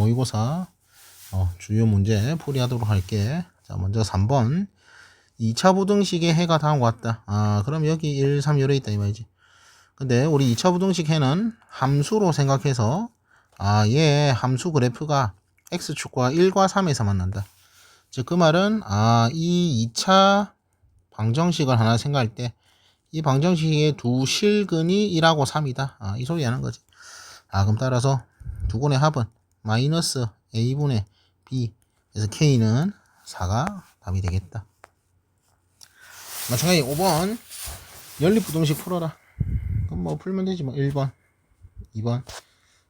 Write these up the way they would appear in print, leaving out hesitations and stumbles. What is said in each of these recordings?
모의고사 주요 문제 풀이하도록 할게. 자, 먼저 3번. 2차 부등식의 해가 다음과 같다. 그럼 여기 1, 3 요래 있다 이 말이지. 근데 우리 2차 부등식 해는 함수로 생각해서 얘 함수 그래프가 x축과 1과 3에서 만난다. 즉 그 말은 이 2차 방정식을 하나 생각할 때 이 방정식의 두 실근이 1하고 3이다. 이 소리 하는 거지. 그럼 따라서 두 군의 합은 마이너스 a분의 b. 그래서 k는 4가 답이 되겠다. 마찬가지 5번 연립부등식 풀어라. 그럼 뭐 풀면 되지 뭐. 1번 2번.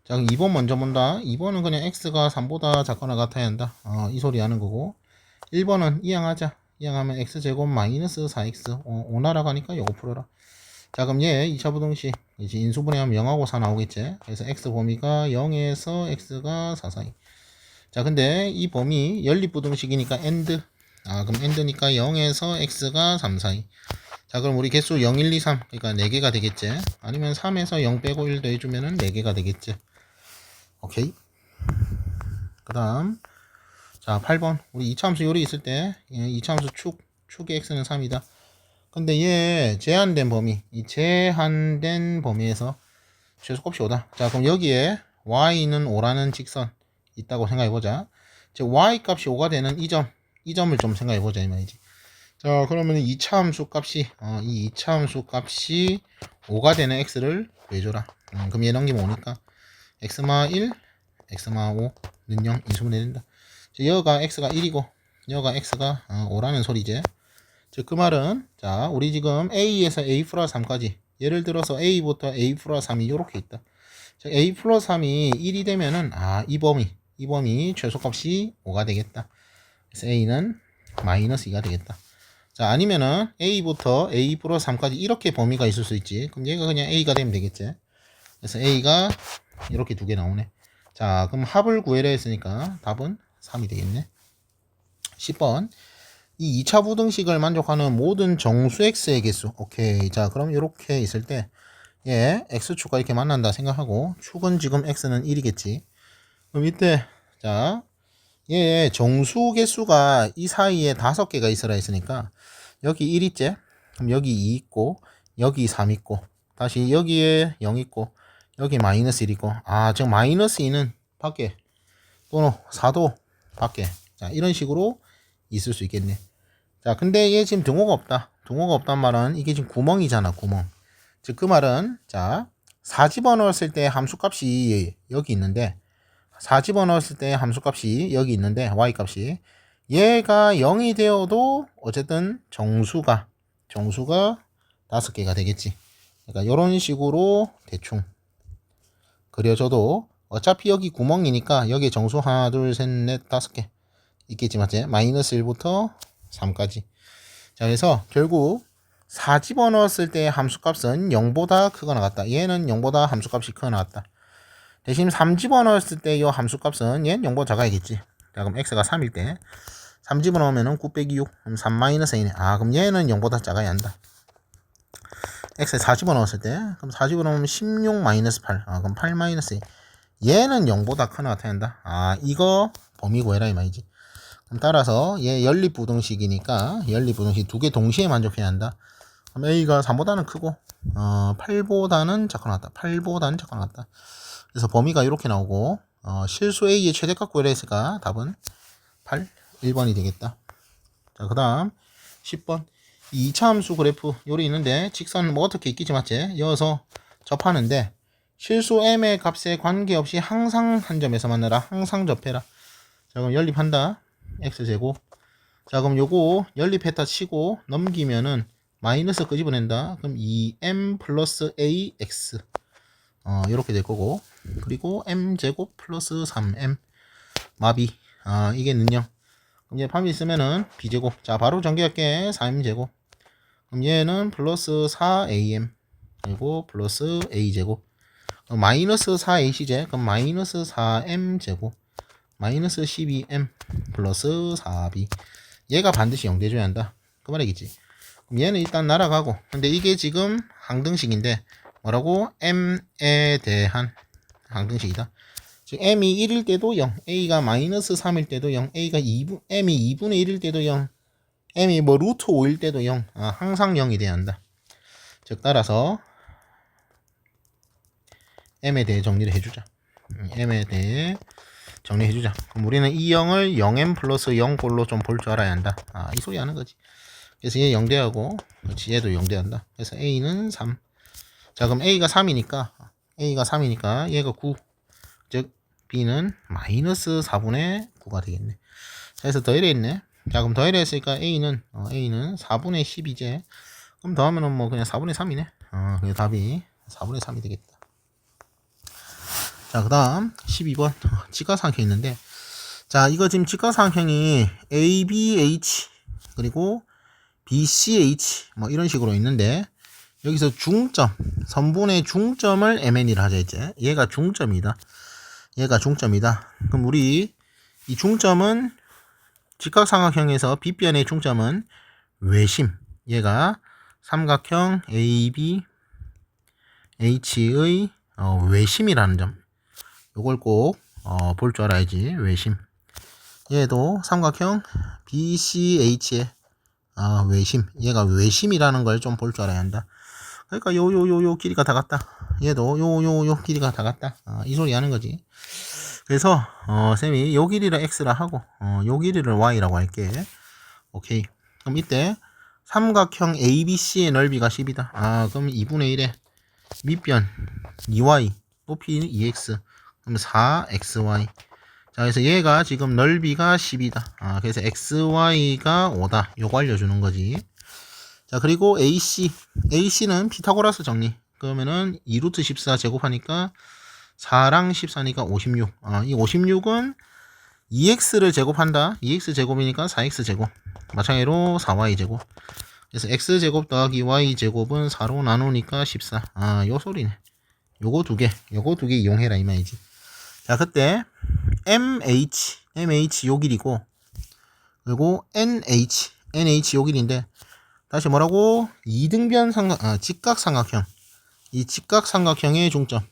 자, 그럼 2번 먼저 본다. 2번은 그냥 x가 3보다 작거나 같아야 한다. 이 소리 하는 거고. 1번은 이항하자. 이항하면 x제곱 마이너스 4x 5 날아가니까 요거 풀어라. 자, 그럼 얘 2차 부등식 이제 인수분해하면 0하고 4 나오겠지. 그래서 x 범위가 0에서 x가 4 사이. 자, 근데 이 범위 연립부등식이니까 end. 그럼 end니까 0에서 x가 3 사이. 자, 그럼 우리 개수 0, 1, 2, 3 그러니까 4개가 되겠지. 아니면 3에서 0 빼고 1 더해주면은 4개가 되겠지. 오케이. 그 다음 자 8번 우리 2차 함수 요리 있을 때 2차 함수 축의 x는 3이다. 근데 얘 제한된 범위, 이 제한된 범위에서 최소값이 5다. 자, 그럼 여기에 y는 5라는 직선 있다고 생각해보자. 즉 y 값이 5가 되는 이 점을 좀 생각해보자 이 말이지. 자, 그러면 2차 함수 값이 이 2차 함수 값이 5가 되는 x를 구해줘라. 그럼 얘 넘기면 5니까 x마 1, x마 5는 0 인수분해 된다. 여가 x가 1이고 여가 x가 5라는 소리지. 즉 그 말은 자 우리 지금 a에서 a 플러스 3까지 예를 들어서 a부터 a 플러스 3이 이렇게 있다. 즉 a 플러스 3이 1이 되면은 이 범위 최소값이 5가 되겠다. 그래서 a는 마이너스 2가 되겠다. 자, 아니면은 a부터 a 플러스 3까지 이렇게 범위가 있을 수 있지. 그럼 얘가 그냥 a가 되면 되겠지. 그래서 a가 이렇게 두 개 나오네. 자, 그럼 합을 구해라 했으니까 답은 3이 되겠네. 10번 이 2차 부등식을 만족하는 모든 정수 x의 개수. 오케이. 자, 그럼 이렇게 있을 때 x축과 이렇게 만난다 생각하고 축은 지금 x는 1이겠지. 그럼 이때 자 정수 개수가 이 사이에 5개가 있으라 했으니까 여기 1 있지? 그럼 여기 2 있고 여기 3 있고 다시 여기에 0 있고 여기 마이너스 1 있고 지금 마이너스 2는 밖에 또는 4도 밖에. 자, 이런 식으로 있을 수 있겠네. 자, 근데 얘 지금 등호가 없다. 등호가 없단 말은 이게 지금 구멍이잖아, 구멍. 즉 그 말은 자 4 집어넣었을 때 함수값이 여기 있는데 4 집어넣었을 때 함수값이 여기 있는데 y값이 얘가 0이 되어도 어쨌든 정수가 5개가 되겠지. 그러니까 이런 식으로 대충 그려줘도 어차피 여기 구멍이니까 여기 정수 하나 둘 셋 넷 5개 있겠지 맞지? 마이너스 1부터 3까지. 자, 그래서 결국 4 집어넣었을 때 함수값은 0보다 크거나 같다. 얘는 0보다 함수값이 크거나 같다. 대신 3 집어넣었을 때 이 함수값은 얘는 0보다 작아야겠지. 자, 그럼 x가 3일 때 3 집어넣으면 9 빼기 6 그럼 3 마이너스 2네. 그럼 얘는 0보다 작아야 한다. x에 4 집어넣었을 때 그럼 4 집어넣으면 16 마이너스 8 그럼 8 마이너스 2. 얘는 0보다 크거나 같아야 한다. 이거 범위 구해라 이 말이지. 그럼 따라서 얘 연립부등식이니까 연립부등식 두 개 동시에 만족해야 한다. 그럼 a가 3보다는 크고 8보다는 작거나 같다. 8보다는 작거나 같다. 그래서 범위가 이렇게 나오고 실수 a의 최대값 구해라 했으니까 답은 8, 1번이 되겠다. 자, 그 다음 10번 2차 함수 그래프 요리 있는데 직선 뭐 어떻게 있겠지 맞지? 이어서 접하는데 실수 m의 값에 관계없이 항상 한 점에서 만나라. 항상 접해라. 자, 그럼 연립한다. x제곱. 자, 그럼 요거 연립했다 치고 넘기면은 마이너스 끄집어낸다. 그럼 2m 플러스 ax 이렇게 될 거고 그리고 m제곱 플러스 3m 마비 이게 능령. 그럼 얘 fam이 있으면은 b제곱. 자, 바로 전개할게. 4m제곱. 그럼 얘는 플러스 4am 그리고 플러스 a제곱. 마이너스 4ac제. 그럼 마이너스 4m제곱 마이너스 12m 플러스 4b. 얘가 반드시 0 돼줘야 한다. 그 말이겠지. 그럼 얘는 일단 날아가고 근데 이게 지금 항등식인데 뭐라고? m에 대한 항등식이다. 즉 m이 1일 때도 0, a가 마이너스 3일 때도 0, m이 2분의 1일 때도 0, m이 뭐 루트 5일 때도 0, 항상 0이 돼야 한다. 즉 따라서 m에 대해 정리를 해주자. m에 대해 정리해주자. 그럼 우리는 이 0을 0m 플러스 0골로 좀 볼 줄 알아야 한다. 이 소리 하는 거지. 그래서 얘 0대하고 그렇지, 얘도 0대한다. 그래서 a는 3. 자, 그럼 a가 3이니까 얘가 9. 즉 b는 마이너스 4분의 9가 되겠네. 자, 그래서 더해려 했네. 자, 그럼 더해려 했으니까 a는 4분의 10이지. 그럼 더하면은 뭐 그냥 4분의 3이네. 그래서 답이 4분의 3이 되겠다. 자, 그 다음 12번 직각삼각형이 있는데, 자, 이거 지금 직각삼각형이 ABH 그리고 BCH 뭐 이런 식으로 있는데, 여기서 중점, 선분의 중점을 MN이라 하자 이제. 얘가 중점이다. 그럼 우리 이 중점은 직각삼각형에서 빗변의 중점은 외심. 얘가 삼각형 ABH의 외심이라는 점. 요걸 꼭 볼 줄 알아야지. 외심. 얘도 삼각형 BCH의 외심. 얘가 외심이라는 걸 좀 볼 줄 알아야 한다. 그러니까 요 길이가 다 같다. 얘도 요 길이가 다 같다. 이 소리 하는 거지. 그래서 쌤이 요 길이를 x라 하고 요 길이를 y라고 할게. 오케이. 그럼 이때 삼각형 ABC의 넓이가 10이다. 그럼 2분의 1에 밑변 2y 높이 2x 그럼 4xy. 자, 그래서 얘가 지금 넓이가 10이다. 그래서 xy가 5다. 요거 알려주는 거지. 자, 그리고 AC는 피타고라스 정리. 그러면은 2루트 14 제곱하니까 4랑 14니까 56. 이 56은 2x를 제곱한다. 2x 제곱이니까 4x 제곱. 마찬가지로 4y 제곱. 그래서 x 제곱 더하기 y 제곱은 4로 나누니까 14. 요 소리네. 요거 두 개 이용해라 이 말이지. 자, 그때 MH 요 길이고, 그리고 NH 요 길인데, 다시 뭐라고? 이등변 직각삼각형. 이 직각삼각형의 중점.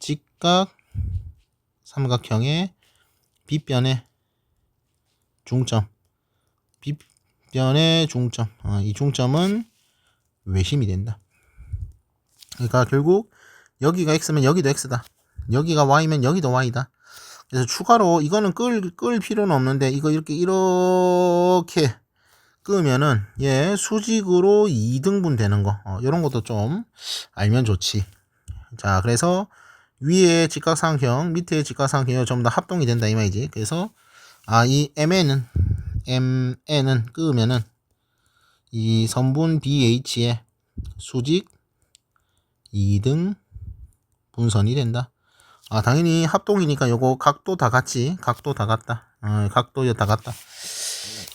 직각삼각형의 빗변의 중점. 빗변의 중점. 이 중점은 외심이 된다. 그러니까 결국 여기가 x면 여기도 x다. 여기가 y면 여기도 y다. 그래서 추가로 이거는 끌 필요는 없는데, 이거 이렇게 끄면은 얘 수직으로 2등분 되는 거, 이런 것도 좀 알면 좋지. 자, 그래서 위에 직각삼각형, 밑에 직각삼각형이 전부 다 합동이 된다 이 말이지. 그래서 이 MN은 끄면은 이 선분 BH의 수직 2등 분선이 된다. 당연히 합동이니까 요거 각도 다 같지. 각도 다 같다. 각도 다 같다.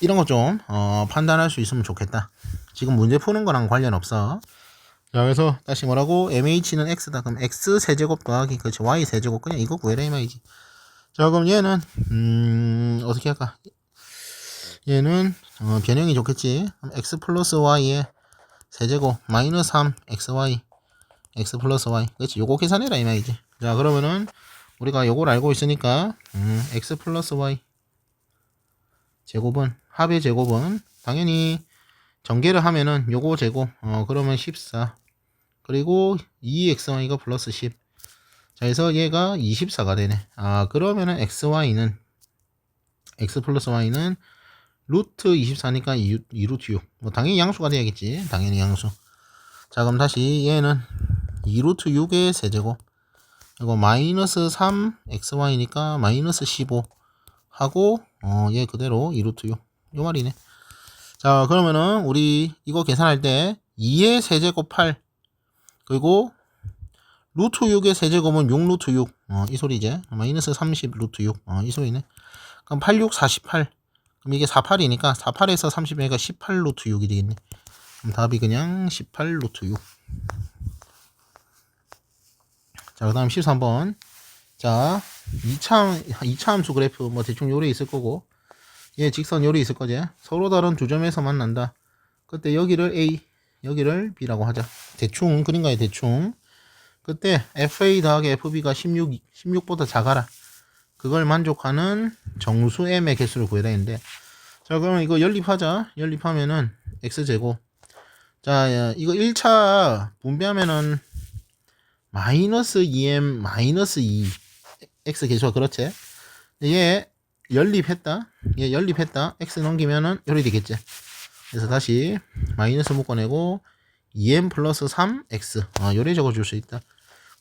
이런 거 좀 판단할 수 있으면 좋겠다. 지금 문제 푸는 거랑 관련 없어. 자, 그래서 다시 뭐라고? MH는 x다. 그럼 x 세제곱 더하기 그렇지 y 세제곱, 그냥 이거 구해라 이 말이지. 자, 그럼 얘는 어떻게 할까? 얘는 변형이 좋겠지. 그럼 x 플러스 y의 세제곱 마이너스 3 xy x 플러스 y. 그렇지, 요거 계산해라 이 말이지. 자, 그러면은 우리가 요걸 알고 있으니까 x 플러스 y 제곱은, 합의 제곱은 당연히 전개를 하면은 요거 제곱 그러면 14 그리고 2xy가 플러스 10. 자, 그래서 얘가 24가 되네. 그러면은 xy는 x 플러스 y는 루트 24니까 2루트 6. 뭐 당연히 양수가 돼야겠지. 당연히 양수. 자, 그럼 다시 얘는 2루트 6의 세제곱, 이거 마이너스 3 xy니까 마이너스 15 하고 얘 그대로 2루트 6 요 말이네. 자, 그러면은 우리 이거 계산할 때 2의 세제곱 8 그리고 루트 6의 세제곱은 6 루트 6 이 소리지. 마이너스 30 루트 6 이 소리네. 그럼 8, 6, 48. 그럼 이게 48이니까 48에서 30이니까 18 루트 6이 되겠네. 그럼 답이 그냥 18 루트 6. 자, 그 다음 13번. 자, 2차 함수 그래프 뭐 대충 요래 있을 거고, 얘 직선 요래 있을 거지. 서로 다른 두 점에서 만난다. 그때 여기를 A, 여기를 B라고 하자. 대충 그린 거야, 대충. 그때 FA 더하기 FB가 16보다 작아라. 그걸 만족하는 정수 M의 개수를 구해라 했는데, 자, 그러면 이거 연립하자. 연립하면은 X제곱. 자, 이거 1차 분배하면은 마이너스 2M 마이너스 2 X 개수가 그렇지? 얘 연립했다. 얘 연립했다. X 넘기면은 요리 되겠지. 그래서 다시 마이너스 묶어내고 2M 플러스 3X 요리 적어줄 수 있다.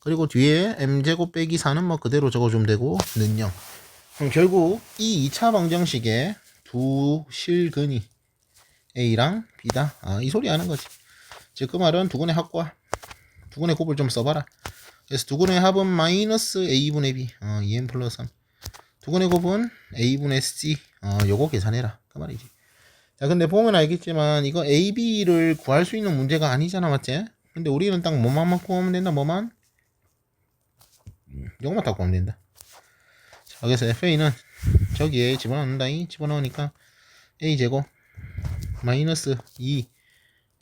그리고 뒤에 M제곱 빼기 4는 뭐 그대로 적어주면 되고 는 0. 그럼 결국 이 2차 방정식의 두 실근이 A랑 B다. 이 소리 하는 거지. 즉 그 말은 두근의 합과 두근의 곱을 좀 써봐라. 그래서 두근의 합은 마이너스 A분의 B 2M 플러스 3. 두근의 곱은 A분의 C 요거 계산해라. 그 말이지. 자, 근데 보면 알겠지만 이거 A, B를 구할 수 있는 문제가 아니잖아, 맞지? 근데 우리는 딱 뭐만 구하면 된다. 뭐만? 요거만 딱 구하면 된다. 자, 그래서 FA는 저기에 집어넣는다. 집어넣으니까 A제곱 마이너스 2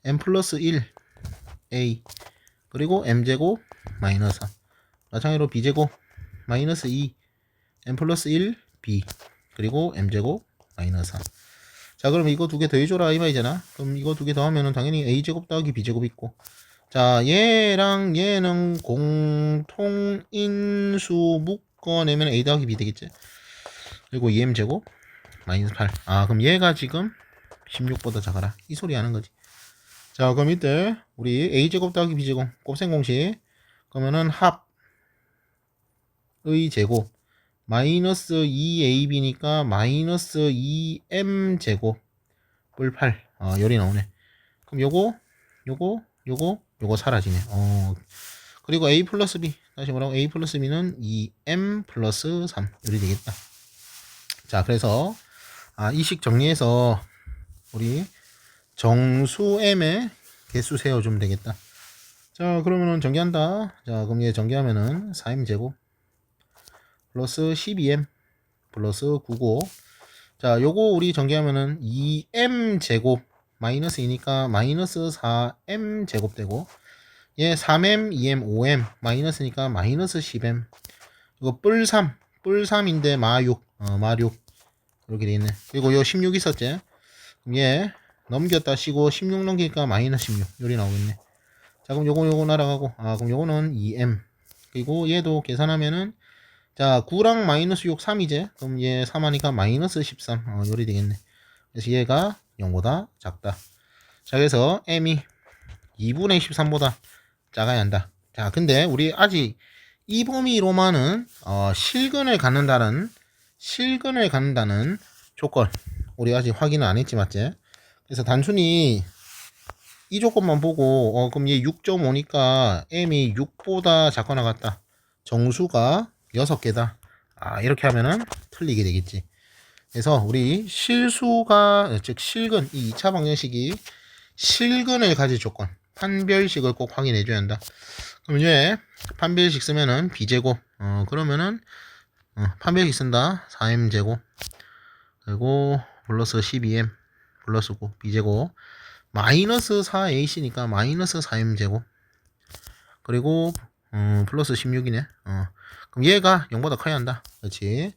M 플러스 1 A 그리고 M제곱 마이너스 3. 마찬가지로 B제곱 마이너스 2 M 플러스 1 B 그리고 M제곱 마이너스 3. 자, 그럼 이거 두 개 더해줘라 이 말이잖아. 그럼 이거 두 개 더하면은 당연히 A제곱 더하기 B제곱 있고, 자, 얘랑 얘는 공통인수 묶어내면 A 더하기 B 되겠지. 그리고 2M제곱 마이너스 8. 그럼 얘가 지금 16보다 작아라 이 소리 하는 거지. 자, 그럼 이때 우리 A제곱 더하기 B제곱 곱셈 공식 그러면은 합의 제곱 마이너스 2AB니까 마이너스 2M제곱 뿔 8 열이 나오네. 그럼 요거 사라지네. 그리고 A 플러스 B 다시 뭐라고? A 플러스 B는 2M 플러스 3 열이 되겠다. 자, 그래서 이 식 정리해서 우리 정수 M의 개수 세워주면 되겠다. 자, 그러면은 전개한다. 자, 그럼 얘 전개하면은 4M제곱 플러스 12M 플러스 9고, 자, 요거 우리 전개하면은 2M제곱 마이너스 2니까 마이너스 4M제곱 되고, 얘 3M, 2M, 5M 마이너스니까 마이너스 10M. 이거 뿔 3인데 마6 마6 이렇게 되어있네. 그리고 요 16 있었지. 그럼 얘 넘겼다 쉬고 16 넘기니까 마이너스 16 요리 나오겠네. 자, 그럼 요거 날아가고, 그럼 요거는 2M. 그리고 얘도 계산하면은, 자, 9랑 마이너스 6 3이제. 그럼 얘 3하니까 마이너스 13 요리 되겠네. 그래서 얘가 0보다 작다. 자, 그래서 M이 2분의 13보다 작아야 한다. 자, 근데 우리 아직 이 범위로만은 실근을 갖는다는 조건 우리 아직 확인을 안 했지, 맞지? 그래서 단순히 이 조건만 보고 그럼 얘 6.5니까 M이 6보다 작거나 같다. 정수가 6개다. 이렇게 하면은 틀리게 되겠지. 그래서 우리 실수가 즉 실근 이 2차 방정식이 실근을 가질 조건 판별식을 꼭 확인해 줘야 한다. 그럼 얘 판별식 쓰면은 B제곱 그러면은 판별식 쓴다. 4M제곱 그리고 플러스 12M 플러스 9 B제곱 마이너스 4AC니까 마이너스 4M제곱 그리고 플러스 16이네. 그럼 얘가 0보다 커야 한다. 그렇지.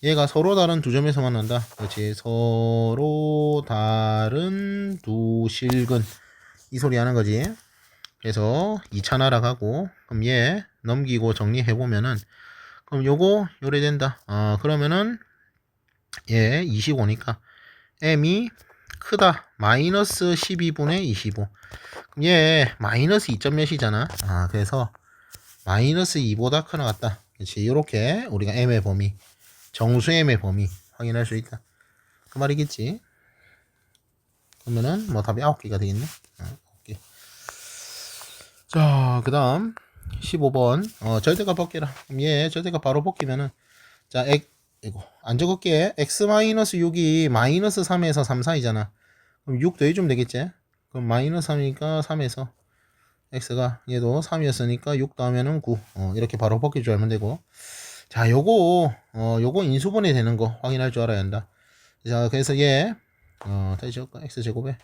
얘가 서로 다른 두 점에서 만난다. 그렇지. 서로 다른 두 실근 이 소리 하는 거지. 그래서 2차 날아가고, 그럼 얘 넘기고 정리해보면은, 그럼 요거 요래된다. 그러면은 얘 25니까 M이 크다. 마이너스 12분의 25. 그럼 얘 마이너스 2점 몇이잖아. 그래서 마이너스 2보다 크나 같다. 그렇지. 요렇게 우리가 M의 범위, 정수 M의 범위 확인할 수 있다. 그 말이겠지. 그러면은 뭐 답이 9개가 되겠네. 9개. 자, 그 다음 15번 절대값 벗기라. 그럼 얘 절대값 바로 벗기면은, 자, 이거 안 적을게. x-6이 마이너스 3에서 3 사이잖아. 그럼 6 더해주면 되겠지. 그럼 마이너스 3이니까 3에서 x가 얘도 3이었으니까 6 더하면은 9 이렇게 바로 벗길 줄 알면 되고, 자, 요거 인수분해 되는 거 확인할 줄 알아야 한다. 자, 그래서 얘 다시 적을까? x제곱에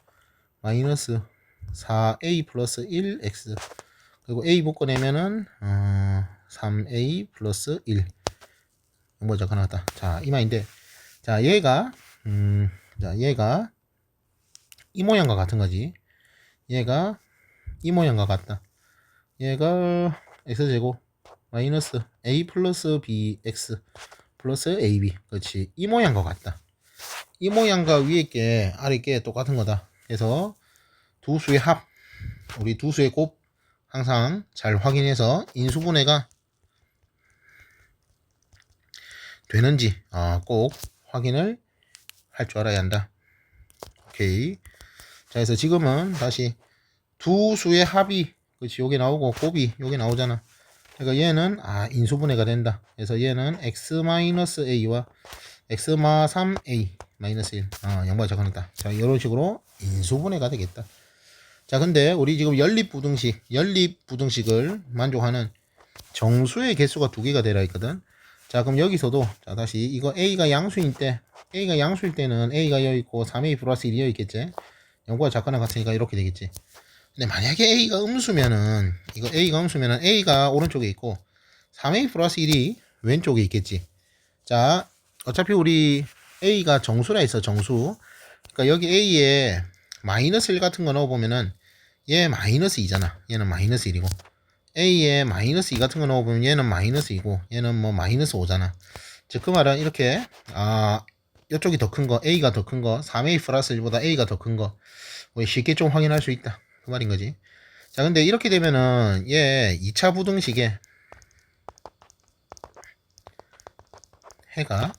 마이너스 4a 플러스 1x 그리고 a 묶어내면은 3a 플러스 1 뭐죠? 하나 나왔다. 자, 이 말인데, 자, 얘가 이 모양과 같은 거지. 얘가 이 모양과 같다. 얘가 x제곱 마이너스 a 플러스 bx 플러스 ab. 그렇지. 이 모양과 같다. 이 모양과 위에 게 아래 게 똑같은 거다. 그래서 두 수의 합, 우리 두 수의 곱 항상 잘 확인해서 인수분해가 되는지 꼭 확인을 할 줄 알아야 한다. 오케이. 자, 그래서 지금은 다시 두 수의 합이, 그렇지, 요게 나오고 곱이 요게 나오잖아. 그러니까 얘는 인수분해가 된다. 그래서 얘는 x-a와 x마 3a 마이너스 1 양보가 적어놨다. 자, 이런 식으로 인수분해가 되겠다. 자, 근데 우리 지금 연립부등식을 만족하는 정수의 개수가 두 개가 되라 했거든. 자, 그럼 여기서도 자, 다시 이거 a가 양수일 때는 a가 여기 있고 3a 플러스 1이 여기 있겠지. 양보가 작거나 같으니까 이렇게 되겠지. 근데 만약에 a가 음수면은 a가 오른쪽에 있고 3a 플러스 1이 왼쪽에 있겠지. 자, 어차피 우리 a가 정수라 했어. 정수. 그러니까 여기 a에 마이너스 1 같은 거 넣어보면은 얘 마이너스 2잖아. 얘는 마이너스 1이고 a에 마이너스 2 같은 거 넣어보면 얘는 마이너스 2고 얘는 뭐 마이너스 5잖아. 즉 그 말은 이렇게 이쪽이 더 큰 거, a가 더 큰 거, 3a 플러스 1보다 a가 더 큰 거 쉽게 좀 확인할 수 있다. 그 말인 거지. 자, 근데 이렇게 되면은 얘 2차 부등식에 해가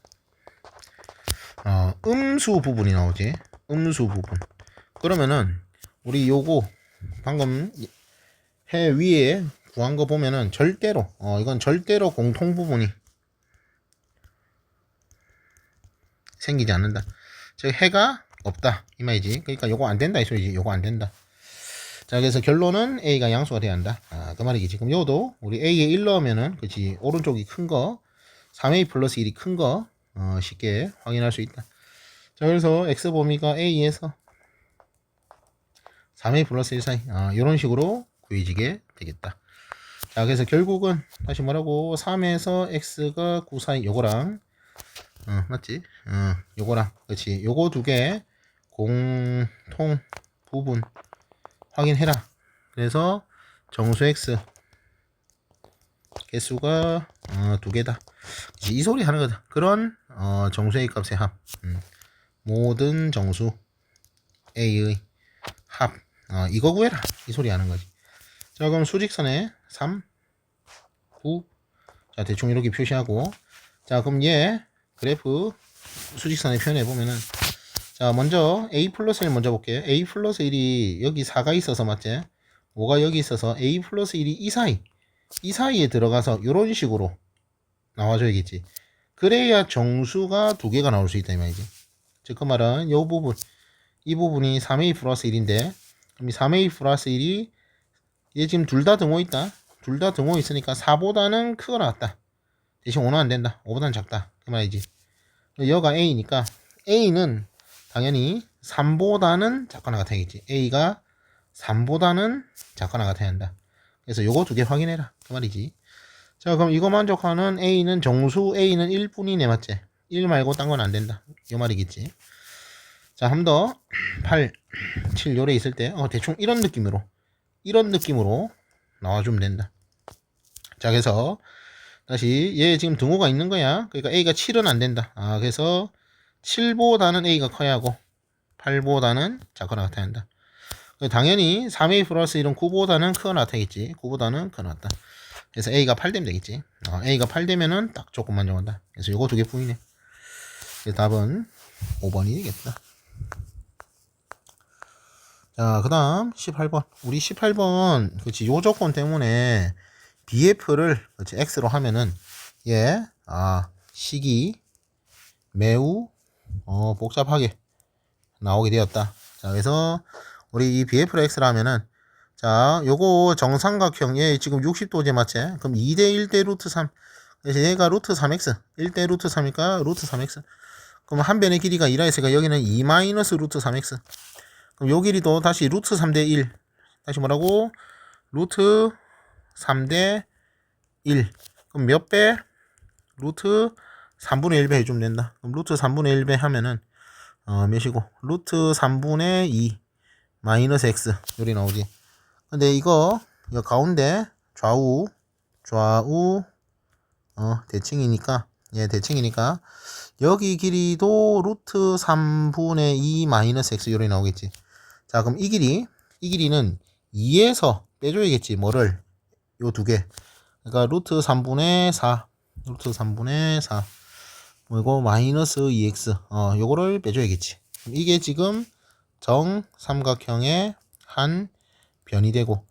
음수 부분이 나오지. 음수 부분. 그러면은 우리 요거 방금 해 위에 구한 거 보면은 절대로 이건 절대로 공통 부분이 생기지 않는다. 즉 해가 없다 이 말이지. 그러니까 요거 안 된다 이 소리지. 요거 안 된다. 자, 그래서 결론은 a가 양수가 돼야 한다. 그 말이지. 그럼 요도 우리 a에 1 넣으면은 그렇지, 오른쪽이 큰 거 3a 플러스 1이 큰 거 쉽게 확인할 수 있다. 자, 그래서 x 범위가 a에서 3a 플러스 1 사이 이런 식으로 구해지게 되겠다. 자, 그래서 결국은 다시 뭐라고 3에서 x가 9 사이 요거랑 맞지? 요거랑 그렇지. 요거 두 개 공통 부분 확인해라. 그래서 정수 x 개수가 두 개다. 이 소리 하는 거다. 그런 정수의 값의 합. 모든 정수 a의 합. 이거 구해라. 이 소리 하는 거지. 자, 그럼 수직선에 3, 9. 자, 대충 이렇게 표시하고. 자, 그럼 얘 그래프 수직선에 표현해 보면은 자, 먼저 a 플러스 1 먼저 볼게요. a 플러스 1이 여기 4가 있어서 맞지? 5가 여기 있어서 a 플러스 1이 이 사이에 들어가서 이런 식으로 나와줘야겠지. 그래야 정수가 두 개가 나올 수 있다 이 말이지. 즉 그 말은 이 부분이 3a 플러스 1인데 그럼 이 3a 플러스 1이 얘 지금 둘 다 등호 있다. 둘 다 등호 있으니까 4보다는 크거 나왔다. 대신 5는 안 된다. 5보다는 작다. 그 말이지. 여가 a니까 a는 당연히 3보다는 작거나 같아야겠지. a가 3보다는 작거나 같아야 한다. 그래서 요거 두 개 확인해라. 그 말이지. 자, 그럼 이거 만족하는 a는 정수 a는 1뿐이네 맞지? 1 말고 딴 건 안 된다. 요 말이겠지. 자, 한 번 더 8, 7 요래 있을 때 대충 이런 느낌으로 나와주면 된다. 자, 그래서 다시 얘 지금 등호가 있는 거야. 그러니까 a가 7은 안 된다. 그래서 7보다는 a가 커야 하고 8보다는 작거나 같아야 한다. 당연히 3a 플러스 1은 9보다는 크거 나타겠지. 9보다는 크거 나왔다. 그래서 a가 8 되면 되겠지. a가 8 되면은 딱 조금만 정한다. 그래서 요거 두 개 뿐이네. 그래서 답은 5번이 되겠다. 자, 그 다음 18번. 우리 18번 그렇지, 요 조건 때문에 bf를 그렇지 x로 하면은 얘 식이 매우 복잡하게 나오게 되었다. 자, 그래서 우리 이 bf를 x로 하면은 자, 요거 정삼각형 얘 지금 60도제 맞지? 그럼 2대 1대 루트 3. 그래서 얘가 루트 3x 1대 루트 3이니까 루트 3x. 그럼 한 변의 길이가 2라 했으니까 여기는 2 마이너스 루트 3x. 그럼 요 길이도 다시 루트 3대 1. 다시 뭐라고? 루트 3대 1. 그럼 몇 배? 루트 3분의 1배 해주면 된다. 그럼 루트 3분의 1배 하면은 몇이고? 루트 3분의 2 마이너스 x 요리 나오지. 근데 이거 가운데 좌우 대칭이니까 대칭이니까 여기 길이도 루트 3분의 2 마이너스 x 요리 나오겠지. 자, 그럼 이 길이는 2에서 빼줘야겠지. 뭐를? 요 두 개. 그러니까 루트 3분의 4 뭐이고 마이너스 2x 요거를 빼줘야겠지. 이게 지금 정삼각형의 한 변이 되고.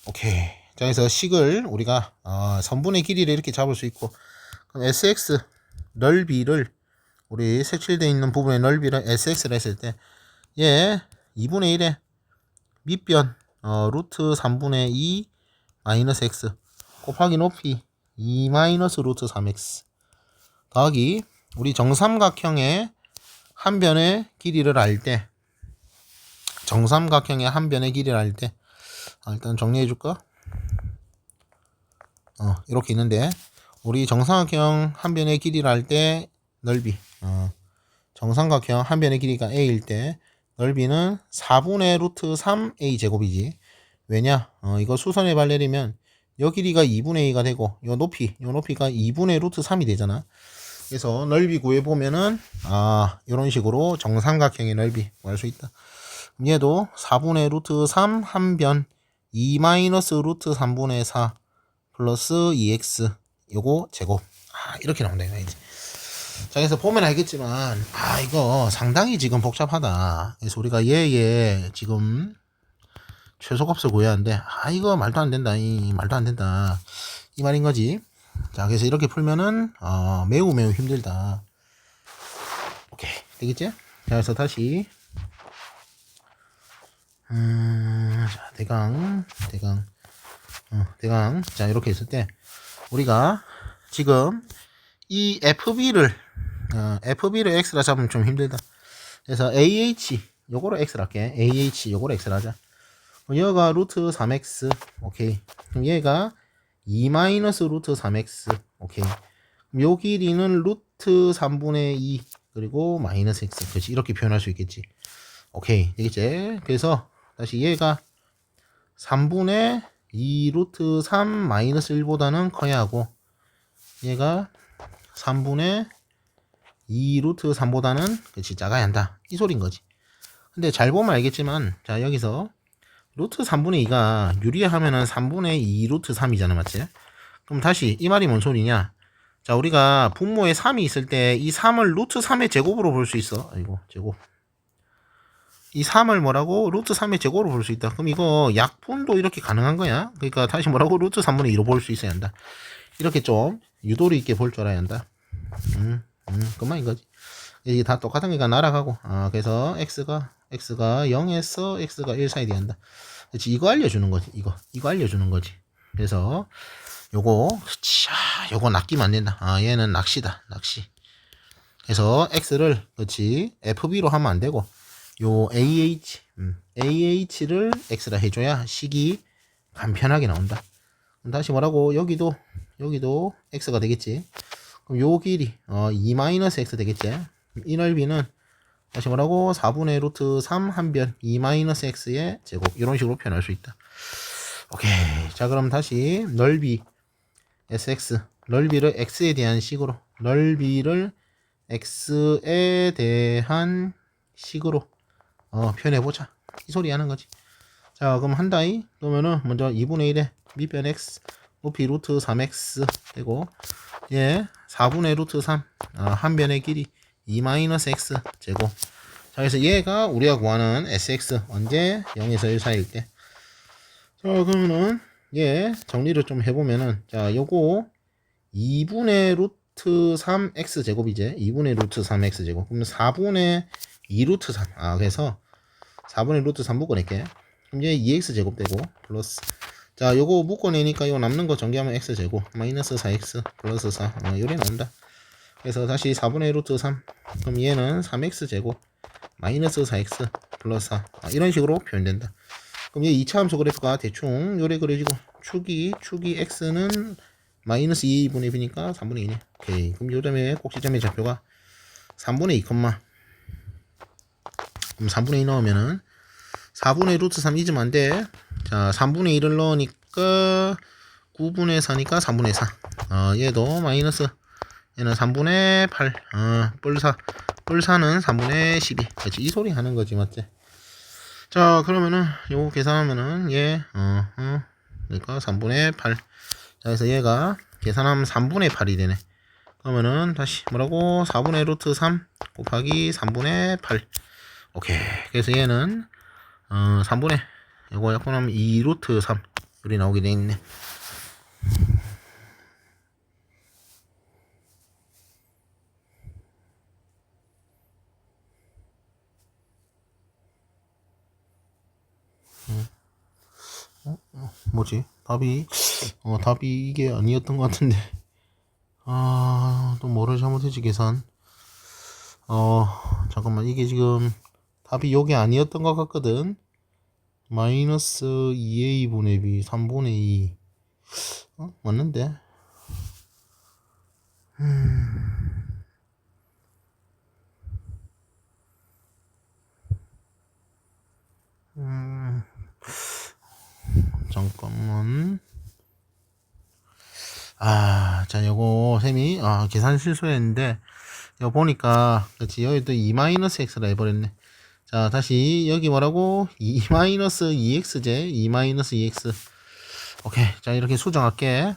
오케이. 자, 그래서 식을 우리가 선분의 길이를 이렇게 잡을 수 있고, 그럼 sx 넓이를 우리 색칠되어 있는 부분의 넓이를 sx를 했을 때 얘 2분의 1의 밑변 루트 3분의 2 마이너스 x 곱하기 높이 2 마이너스 루트 3x 더하기 우리 정삼각형의 한 변의 길이를 알 때 일단 정리해 줄까? 이렇게 있는데 우리 정삼각형 한 변의 길이를 알 때 넓이 정삼각형 한 변의 길이가 a일 때 넓이는 4분의 루트 3a 제곱이지. 왜냐? 이거 수선의 발열이면 여 길이가 2분의 a가 되고 요 높이가 2분의 루트 3이 되잖아. 그래서 넓이 구해보면은 이런 식으로 정삼각형의 넓이 구할 수 있다. 얘도 4분의 루트 3 한 변 2 마이너스 루트 3분의 4 플러스 2x 요거 제곱 이렇게 나온다 이거지. 자, 그래서 보면 알겠지만 이거 상당히 지금 복잡하다. 그래서 우리가 얘 지금 최소값을 구해야 하는데 이거 말도 안 된다 이 말인 거지. 자, 그래서 이렇게 풀면은 매우 힘들다. 오케이, 되겠지? 자, 그래서 다시 자, 대강 자, 이렇게 있을 때 우리가 지금 이 FB를 X라 잡으면 좀 힘들다. 그래서 AH 요거를 X라 할게. AH 요거를 X라 하자. 얘가 루트 3X 오케이. 그럼 얘가 2 마이너스 루트 3X 오케이. 그럼 요 길이는 루트 3분의 2 그리고 마이너스 X 그렇지. 이렇게 표현할 수 있겠지. 오케이, 되겠지? 그래서 다시 얘가 3분의 2 루트 3 마이너스 1보다는 커야 하고 얘가 3분의 2 루트 3보다는 그렇지 작아야 한다. 이 소린 거지. 근데 잘 보면 알겠지만 자, 여기서 루트 3분의 2가 유리하면은 3분의 2 루트 3이잖아, 맞지? 그럼 다시 이 말이 뭔 소리냐? 자, 우리가 분모에 3이 있을 때 이 3을 루트 3의 제곱으로 볼 수 있어. 제곱. 이 3을 뭐라고? 루트 3의 제곱으로 볼 수 있다. 그럼 이거 약분도 이렇게 가능한 거야. 그러니까 다시 뭐라고? 루트 3분의 2로 볼 수 있어야 한다. 이렇게 좀 유도리 있게 볼 줄 알아야 한다. 그만인 거지. 이게 다 똑같은 거니까 날아가고. 그래서 x가 0에서 x가 1 사이 돼야 한다. 그렇지. 이거 알려주는 거지. 이거 알려주는 거지. 그래서 요거 낚이면 안 된다. 얘는 낚시다. 낚시. 그래서 x를 그렇지 fb로 하면 안 되고 요 ah를 x라 해줘야 식이 간편하게 나온다. 그럼 다시 뭐라고? 여기도 x가 되겠지. 그럼 요 길이 2-x 되겠지. 이 넓이는 다시 뭐라고? 4분의 루트 3 한 변 2-x의 제곱 이런 식으로 표현할 수 있다. 오케이. 자, 그럼 다시 넓이 sx 넓이를 x에 대한 식으로 표현해보자. 이 소리 하는 거지. 자, 그럼 한다이 그러면은 먼저 2분의 1에 밑변 x 높이 루트 3x 되고 4분의 루트 3 한 변의 길이 2-x 제곱. 자, 그래서 얘가 우리가 구하는 sx 언제 0에서 1 사이일 때. 자, 그러면은 정리를 좀 해보면은 자, 요거 2분의 루트 3x 제곱이지. 2분의 루트 3x 제곱. 그러면 4분의 2 루트 3. 그래서 4분의 루트 3 묶어낼게. 그럼 2x 제곱 되고 플러스. 자, 요거 묶어내니까 요 남는 거 전개하면 x 제곱 마이너스 4x 플러스 4 요래 나온다. 그래서 다시 4분의 루트 3. 그럼 얘는 3x 제곱 마이너스 4x 플러스 4 이런 식으로 표현된다. 그럼 얘 2차 함수 그래프가 대충 요래 그려지고 축이 x는 마이너스 2분의 b니까 3분의 2네. 오케이. 그럼 요점의 꼭지점의 좌표가 3분의 2, 그럼 3분의 2 넣으면은 4분의 루트 3 잊으면 안 돼. 자, 3분의 1을 넣으니까 9분의 4니까 3분의 4. 얘도 마이너스, 얘는 3분의 8. 뿔사는 3분의 12. 그렇지. 이 소리 하는 거지, 맞지? 자, 그러면은 요거 계산하면은 얘 그러니까 3분의 8. 자, 그래서 얘가 계산하면 3분의 8이 되네. 그러면은 다시 뭐라고? 4분의 루트 3 곱하기 3분의 8. 오케이. 그래서 얘는 3분의 요거 약분하면 2 루트 3 이렇게 나오게 돼 있네. 뭐지? 답이 이게 아니었던 것 같은데. 또 뭐를 잘못했지, 계산. 잠깐만, 이게 지금 답이 요게 아니었던 것 같거든. 마이너스 2a분의 b 3분의 2. 맞는데? 잠깐만. 자, 요거 쌤이 계산 실수했는데 요 보니까 그렇지, 여기 또 2-x라 해버렸네. 자, 다시 여기 뭐라고? 2-2x제 2-2x. 오케이. 자, 이렇게 수정할게.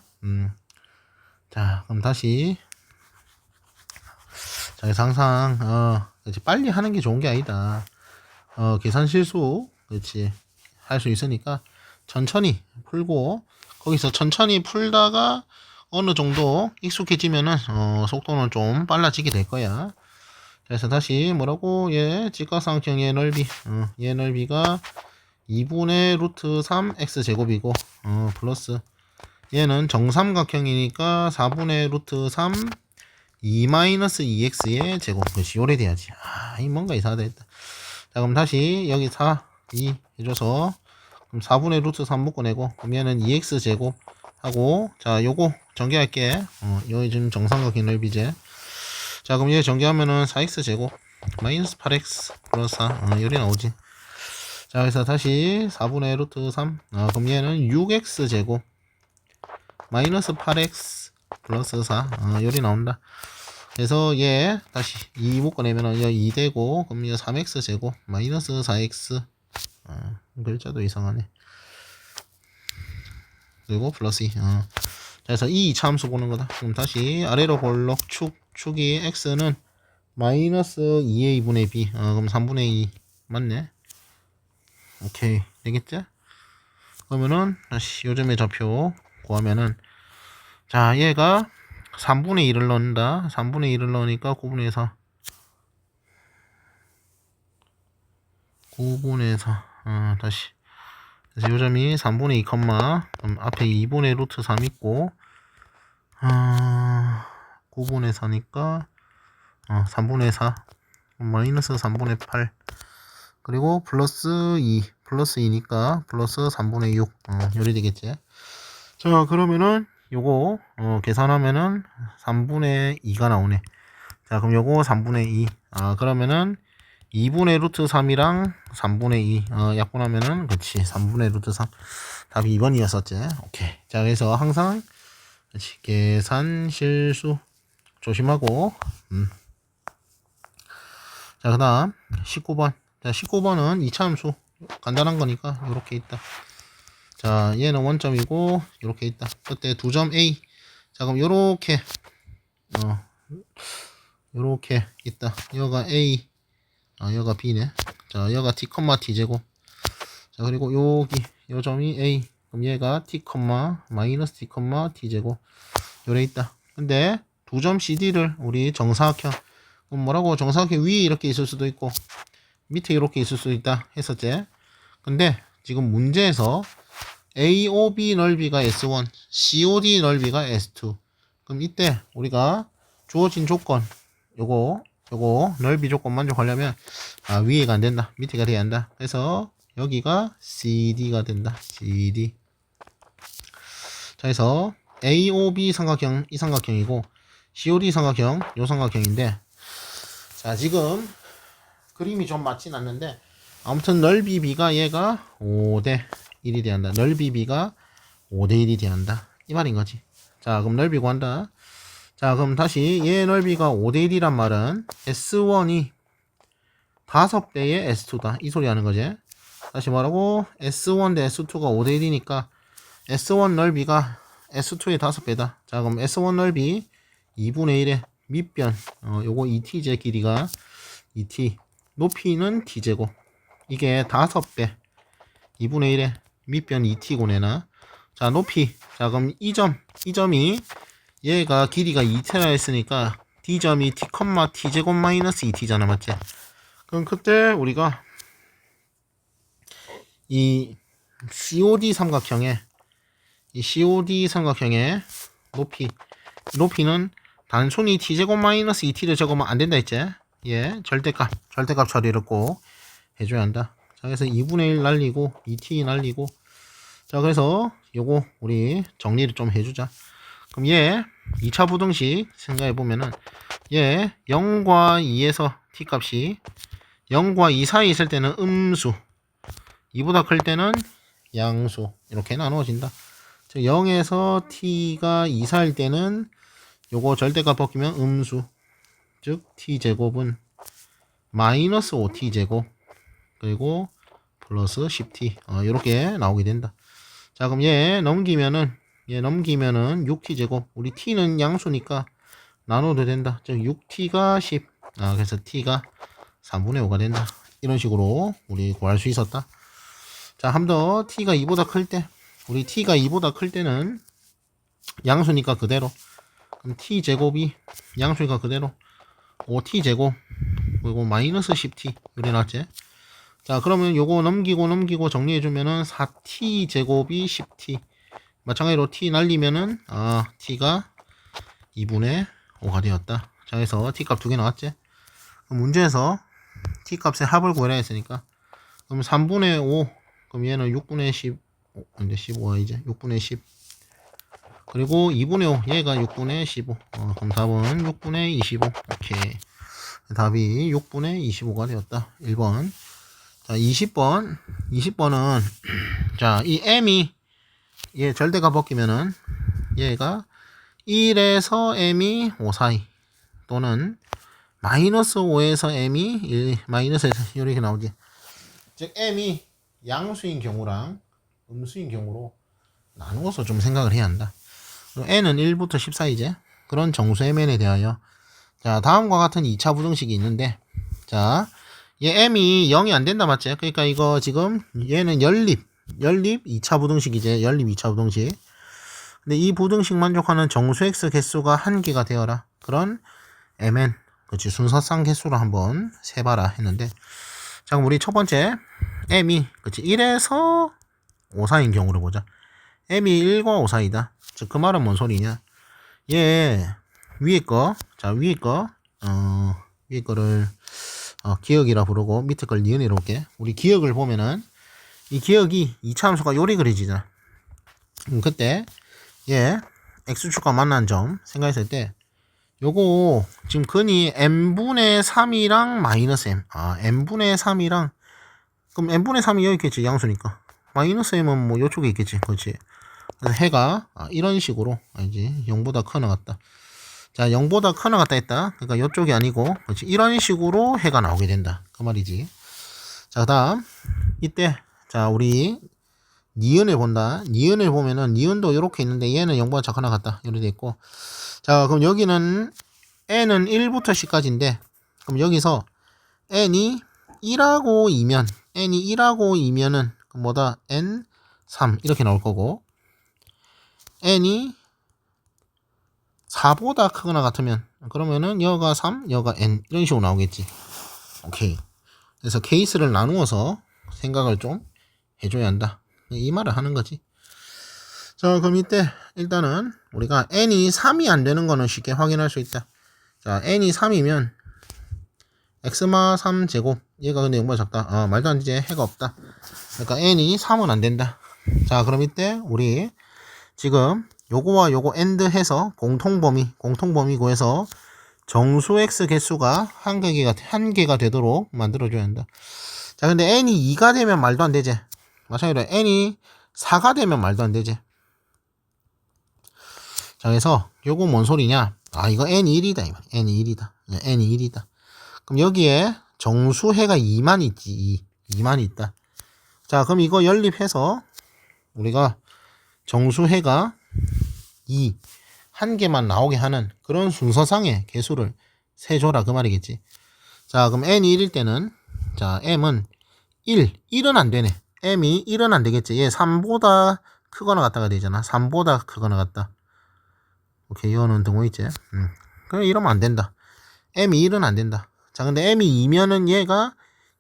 자, 그럼 다시. 자, 그래서 항상 그렇지, 빨리 하는 게 좋은 게 아니다. 계산 실수 그렇지 할 수 있으니까 천천히 풀고, 거기서 천천히 풀다가 어느 정도 익숙해지면은 속도는 좀 빨라지게 될 거야. 그래서 다시 뭐라고? 얘 직각삼각형의 넓이, 얘 넓이가 2분의 루트 3 x 제곱이고 플러스 얘는 정삼각형이니까 4분의 루트 3 2-2x의 제곱. 그렇지, 요래 돼야지. 이 뭔가 이상하다 했다. 자, 그럼 다시 여기 4, 2 해줘서 그럼 4분의 루트 3 묶어내고, 그럼 얘는 2x 제곱 하고, 자, 요거 전개할게. 여기 지금 정삼각형 넓이제. 자, 그럼 얘 전개하면은 4x 제곱 마이너스 8x 플러스 4. 요리 나오지. 자, 그래서 다시 4분의 루트 3. 그럼 얘는 6x 제곱 마이너스 8x 플러스 4. 요리 나온다. 그래서 얘 다시 2 묶어내면은 얘 2 되고, 그럼 얘 3x 제곱 마이너스 4x. 글자도 이상하네. 그리고 플러스 2. 그래서 이 이차함수 보는 거다. 그럼 다시 아래로 볼록 축이 x는 마이너스 2a분의 b. 그럼 3분의 2 맞네. 오케이, 되겠지? 그러면은 다시 요점의 좌표 구하면은, 자, 얘가 3분의 1을 넣는다. 3분의 1을 넣으니까 9분의 4. 9분의 4. 다시. 그래서 요점이 3분의 2, 그럼 앞에 2분의 루트 3 있고, 9분의 4니까 3분의 4 마이너스 3분의 8 그리고 플러스 2 플러스 2니까 플러스 3분의 6 요리 되겠지. 자, 그러면은 요거 계산하면은 3분의 2가 나오네. 자, 그럼 요거 3분의 2. 그러면은 2분의 루트 3이랑 3분의 2 약분하면은 그렇지 3분의 루트 3. 답이 2번이었었지. 오케이. 자, 그래서 항상 그렇지, 계산 실수 조심하고. 자, 그 다음 19번. 자, 19번은 이차함수 간단한 거니까 이렇게 있다. 자, 얘는 원점이고 이렇게 있다. 그때 2점 A. 자, 그럼 요렇게 요렇게 있다. 여가 A, 여가 B네. 자, 여가 T, T 제곱. 자, 그리고 여기 요 점이 A. 그럼 얘가 T, 마이너스 T, T 제곱. 요래 있다. 근데 2점 CD를 우리 정사각형, 그럼 뭐라고? 정사각형 위에 이렇게 있을 수도 있고 밑에 이렇게 있을 수도 있다 했었지. 근데 지금 문제에서 AOB 넓이가 S1, COD 넓이가 S2. 그럼 이때 우리가 주어진 조건, 요거 넓이 조건 만족하려면 위에가 안 된다, 밑에가 돼야 한다. 그래서 여기가 CD가 된다. CD. 자, 그래서 AOB 삼각형, 이 삼각형이고, COD 삼각형, 요 삼각형인데, 자, 지금 그림이 좀 맞진 않는데, 아무튼 넓이 B가 얘가 5대 1이 돼야 한다. 넓이 B가 5대 1이 돼야 한다. 이 말인 거지. 자, 그럼 넓이 구한다. 자, 그럼 다시 얘 넓이가 5대 1이란 말은 S1이 5배의 S2다. 이 소리 하는 거지. 다시 말하고 S1 대 S2가 5대 1이니까 S1 넓이가 S2의 5배다. 자, 그럼 S1 넓이 2분의 1의 밑변, 요거 2t제 길이가 2t, 높이는 t제곱. 이게 5배 2분의 1의 밑변 2t고 내나. 자, 높이. 자, 그럼 이 점이 얘가 길이가 2t라 했으니까 d점이 t, t제곱 마이너스 2t잖아, 맞지? 그럼 그때 우리가 이 COD 삼각형의 높이는 단순히 t제곱 마이너스 2t를 적으면 안 된다 했지? 예, 절대값 처리를 꼭 해줘야 한다. 자, 그래서 2분의 1 날리고 2t 날리고. 자, 그래서 요거 우리 정리를 좀 해주자. 그럼 얘 2차 부등식 생각해보면은 얘 0과 2에서 t 값이 0과 2 사이에 있을 때는 음수, 2보다 클 때는 양수, 이렇게 나누어진다. 즉 0에서 t가 2 사이일 때는 요거 절대값 벗기면 음수, 즉 t제곱은 마이너스 5t제곱 그리고 플러스 10t, 이렇게 나오게 된다. 자, 그럼 얘 넘기면은 6t제곱, 우리 t는 양수니까 나눠도 된다. 즉 6t가 10, 그래서 t가 3분의 5가 된다. 이런 식으로 우리 구할 수 있었다. 자, 한 번 더. t가 2보다 클 때, 우리 t가 2보다 클 때는 양수니까 그대로, 그럼 t제곱이 양수니까 그대로 5t제곱 그리고 마이너스 10t 이래 놨지. 자, 그러면 요거 넘기고 정리해주면은 4t제곱이 10t, 마찬가지로 t 날리면은 t가 2분의 5가 되었다. 자, 그래서 t 값 2개 나왔지. 그럼 문제에서 t 값의 합을 구해라 했으니까, 그럼 3분의 5, 그럼 얘는 6분의 10, 근데 15가 이제 6분의 10, 그리고 2분의 5, 얘가 6분의 15. 그럼 답은 6분의 25. 오케이. 답이 6분의 25가 되었다. 1번. 자, 20번은 자, 이 m이 얘 절대값 벗기면은 얘가 1에서 m이 5 사이, 또는 마이너스 5에서 m이 1, 마이너스에서 이렇게 나오지. 즉 m이 양수인 경우랑 음수인 경우로 나누어서 좀 생각을 해야 한다. n은 1부터 10 사이제. 그런 정수 mn에 대하여, 자, 다음과 같은 2차 부등식이 있는데, 자, 얘 m이 0이 안 된다, 맞지? 그러니까 이거 지금 얘는 연립 2차 부등식이지. 연립 2차 부등식. 근데 이 부등식 만족하는 정수 x 개수가 1개가 되어라. 그런 mn, 그렇지, 순서상 개수로 한번 세봐라 했는데, 자, 그럼 우리 첫 번째 m이, 그렇지, 1에서 5 사이인 경우를 보자. m이 1과 5 사이다. 즉 그 말은 뭔 소리냐? 얘 위에 거를 기억이라 부르고 밑에 걸 니은으로 올게. 우리 기억을 보면은 이 기억이 2차 함수가 요리 그려지잖아. 그때 얘 x축과 만난 점 생각했을 때 요거 지금 근이 n분의 3이랑 마이너스 m, n분의 3이랑, 그럼 n분의 3이 여기 있겠지, 양수니까. 마이너스 m은 뭐 요쪽에 있겠지, 그렇지. 그래서 해가 이런 식으로 알지, 0보다 커 나갔다. 자, 0보다 커 나갔다 했다. 그러니까 요쪽이 아니고, 그렇지, 이런 식으로 해가 나오게 된다, 그 말이지. 자, 그다음 이때 자, 우리 니은을 본다. 니은을 보면은 니은도 이렇게 있는데 얘는 0보다 작거나 같다, 이렇게 돼 있고. 자, 그럼 여기는 n은 1부터 10까지인데, 그럼 여기서 n이 1하고 2면은 뭐다? n 3 이렇게 나올 거고, n이 4보다 크거나 같으면 그러면은 여가 3, 여가 n, 이런 식으로 나오겠지. 오케이. 그래서 케이스를 나누어서 생각을 좀 해줘야 한다, 이 말을 하는 거지. 자, 그럼 이때 일단은 우리가 n이 3이 안 되는 거는 쉽게 확인할 수 있다. 자, n이 3이면 x마 3제곱, 얘가 근데 0보다 작다. 말도 안 되지, 해가 없다. 그러니까 n이 3은 안 된다. 자, 그럼 이때 우리 지금 요거와 요거 AND 해서 공통범위 구해서 정수 x 개수가 한 개가 되도록 만들어줘야 한다. 자, 근데 n이 2가 되면 말도 안 되지. 마찬가지로 n이 4가 되면 말도 안 되지. 자, 그래서 요거 뭔 소리냐? 아, 이거 n이 1이다. n이 1이다. n이 1이다. 그럼 여기에 정수해가 2만 있지. 2만 있다. 자, 그럼 이거 연립해서 우리가 정수해가 2, 한 개만 나오게 하는 그런 순서상의 개수를 세줘라 그 말이겠지. 자, 그럼 n이 1일 때는 자, m은 1은 안 되네. m이 1은 안 되겠지. 얘 3보다 크거나 같다가 되잖아. 3보다 크거나 같다. 오케이, 이거는 등호 있지. 그럼 이러면 안 된다. m이 1은 안 된다. 자, 근데 m이 2면은 얘가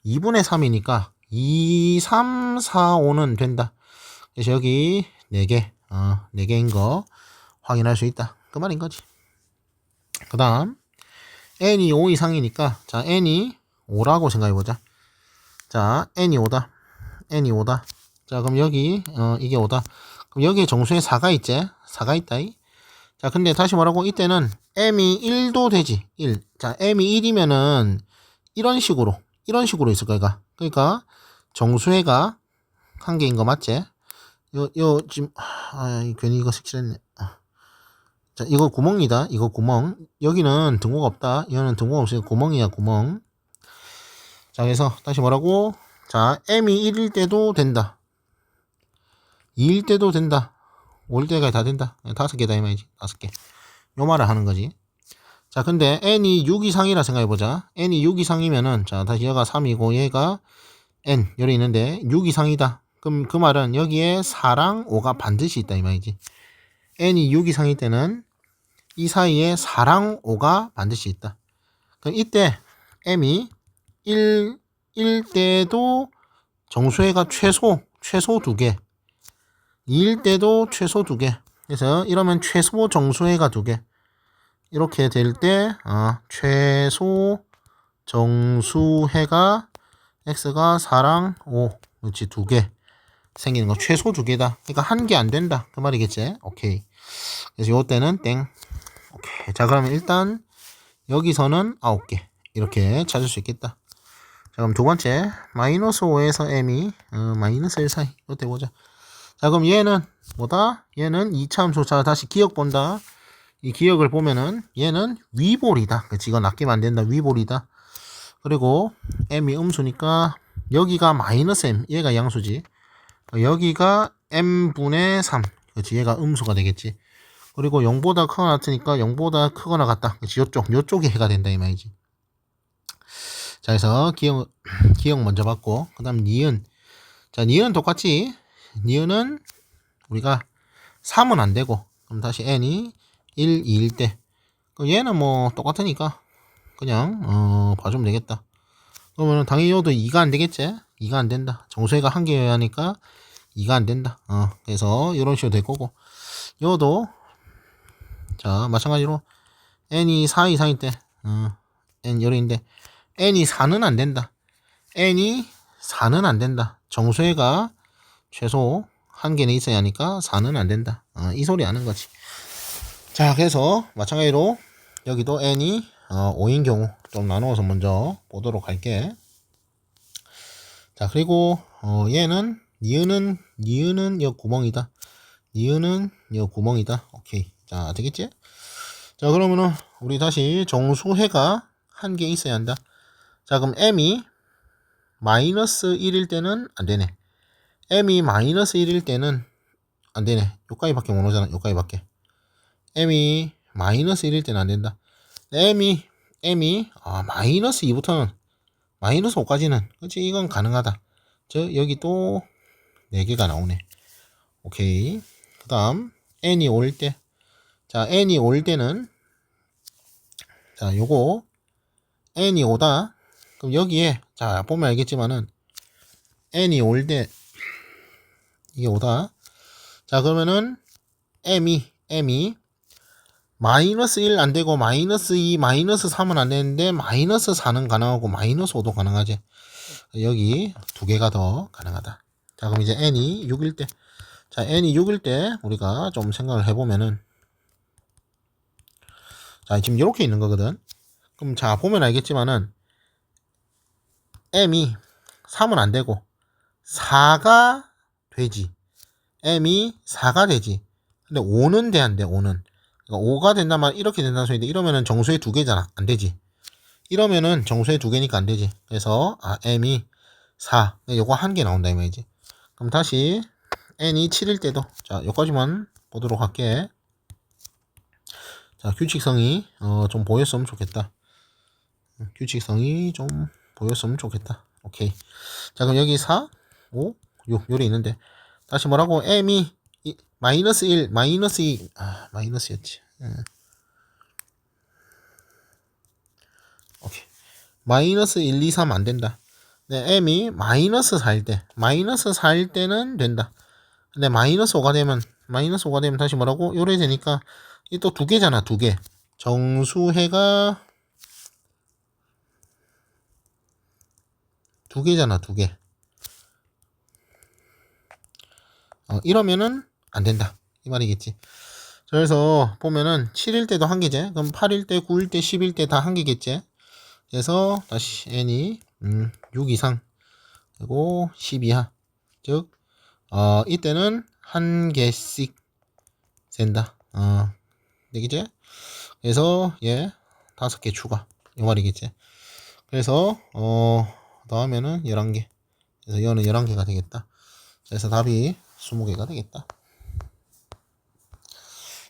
2분의 3이니까 2, 3, 4, 5는 된다. 그래서 여기 4개, 4개인 거 확인할 수 있다. 그 말인 거지. 그 다음, n이 5 이상이니까, 자, n이 5라고 생각해보자. 자, n이 5다. n이 5다. 자, 그럼 여기, 이게 5다. 그럼 여기에 정수에 4가 있지? 4가 있다. 자, 근데 다시 뭐라고? 이때는 m이 1도 되지. 1. 자, m이 1이면은 이런 식으로 있을 거야. 그러니까 정수해가 한 개인 거 맞지? 지금 괜히 이거 색칠했네. 자, 이거 구멍이다. 이거 구멍. 여기는 등호가 없다. 이거는 등호가 없으니까 구멍이야, 구멍. 자, 그래서 다시 뭐라고? 자, m이 1일 때도 된다. 2일 때도 된다. 5일 때까지 다 된다. 5개다 이 말이지. 5개. 요 말을 하는 거지. 자, 근데 n이 6 이상이라 생각해보자. n이 6 이상이면은, 자, 다시 얘가 3이고 얘가 n, 여기 있는데 6 이상이다. 그럼 그 말은 여기에 4랑 5가 반드시 있다 이 말이지. n이 6 이상일 때는 이 사이에 4랑 5가 반드시 있다. 그럼 이때 m이 1 때도 정수해가 최소 2개. 2일 때도 최소 2개. 그래서 이러면 최소 정수해가 2개. 이렇게 될 때 최소 정수해가 x가 4랑 5, 그렇지 2개 생기는 거 최소 2개다. 그러니까 1개 안 된다 그 말이겠지. 오케이. 그래서 요때는 땡. 오케이. 자, 그러면 일단 여기서는 9개 이렇게 찾을 수 있겠다. 자, 그럼 두 번째 마이너스 5에서 m이 마이너스 1 사이 이때 보자. 자, 그럼 얘는 뭐다? 얘는 2차 함수. 자, 다시 기억 본다. 이 기억을 보면은 얘는 위볼이다. 그치, 이거 낚이면 안 된다. 위볼이다. 그리고 m이 음수니까 여기가 마이너스 m, 얘가 양수지. 여기가 m분의 3. 그치, 얘가 음수가 되겠지. 그리고 0보다 크거나 같으니까 0보다 크거나 같다. 그치, 요쪽이 해가 된다 이 말이지. 자, 그래서 기억 먼저 받고, 그 다음 니은. 자, 니은 똑같지. 니은은 우리가 3은 안 되고, 그럼 다시 n이 1, 2일 때. 그럼 얘는 뭐 똑같으니까 그냥 봐주면 되겠다. 그러면 당연히 요도 2가 안 되겠지? 2가 안 된다. 정수해가 한 개여야 하니까 2가 안 된다. 그래서 이런 식으로 될 거고, 요도 자, 마찬가지로 n이 4 이상일 때 n 열인데 n이 4는 안 된다. n이 4는 안 된다. 정수해가 최소 한 개는 있어야 하니까 4는 안 된다. 이 소리 하는 거지. 자, 그래서 마찬가지로 여기도 n이 5인 경우 좀 나누어서 먼저 보도록 할게. 자, 그리고 얘는 니은은 여 구멍이다. 니은은 여 구멍이다. 오케이. 자, 되겠지? 자, 그러면은 우리 다시 정수해가 한 개 있어야 한다. 자, 그럼 m이 마이너스 1일 때는 안 되네. m이 마이너스 1일 때는 안 되네. 요까지밖에 못 오잖아. 요까지밖에. m이 마이너스 1일 때는 안 된다. m이 마이너스 2부터는 마이너스 5까지는 그치, 이건 가능하다. 저 여기 또 4개가 나오네. 오케이. 그 다음 n이 5일 때. 자, n이 5일 때는 자, 요거 n이 5다. 그럼 여기에 자, 보면 알겠지만은 n이 5일 때 이게 5다. 자, 그러면은 m이 마이너스 1 안 되고 마이너스 2, 마이너스 3은 안 되는데 마이너스 4는 가능하고 마이너스 5도 가능하지. 여기 두 개가 더 가능하다. 자, 그럼 이제 n이 6일 때. 자, n이 6일 때 우리가 좀 생각을 해보면은, 자, 지금 이렇게 있는 거거든. 그럼 자, 보면 알겠지만은 m이 3은 안 되고 4가 되지. m이 4가 되지. 근데 5는 돼, 안 돼, 5는. 그러니까 5가 된다면 이렇게 된다는 소리인데, 이러면은 정수의 두 개잖아. 안 되지. 이러면은 정수의 두 개니까 안 되지. 그래서 m이 4. 요거 한 개 나온다 이 말이지. 그럼 다시 n이 7일 때도, 자, 여기까지만 보도록 할게. 자, 규칙성이 좀 보였으면 좋겠다. 규칙성이 좀 보였으면 좋겠다. 오케이. 자, 그럼 여기 4, 5, 6 요리 있는데, 다시 뭐라고? m이 마이너스 1, 마이너스 2, 마이너스였지. 오케이. 마이너스 1, 2, 3 안 된다. 근데 m이 마이너스 4일 때, 마이너스 4일 때는 된다. 근데 마이너스 5가 되면 다시 뭐라고? 요래 되니까, 이 또 두 개잖아, 두 개. 정수해가 두 개잖아, 두 개. 이러면은 안 된다. 이 말이겠지. 그래서 보면은 7일 때도 한 개지. 그럼 8일 때, 9일 때, 10일 때 다 한 개겠지. 그래서 다시 n이 6 이상 그리고 10 이하. 즉 이때는 한 개씩 센다. 되겠지? 그래서 얘 5개 추가. 이 말이겠지. 그래서 다음에는 11개. 그래서 얘는 11개가 되겠다. 그래서 답이 20개가 되겠다.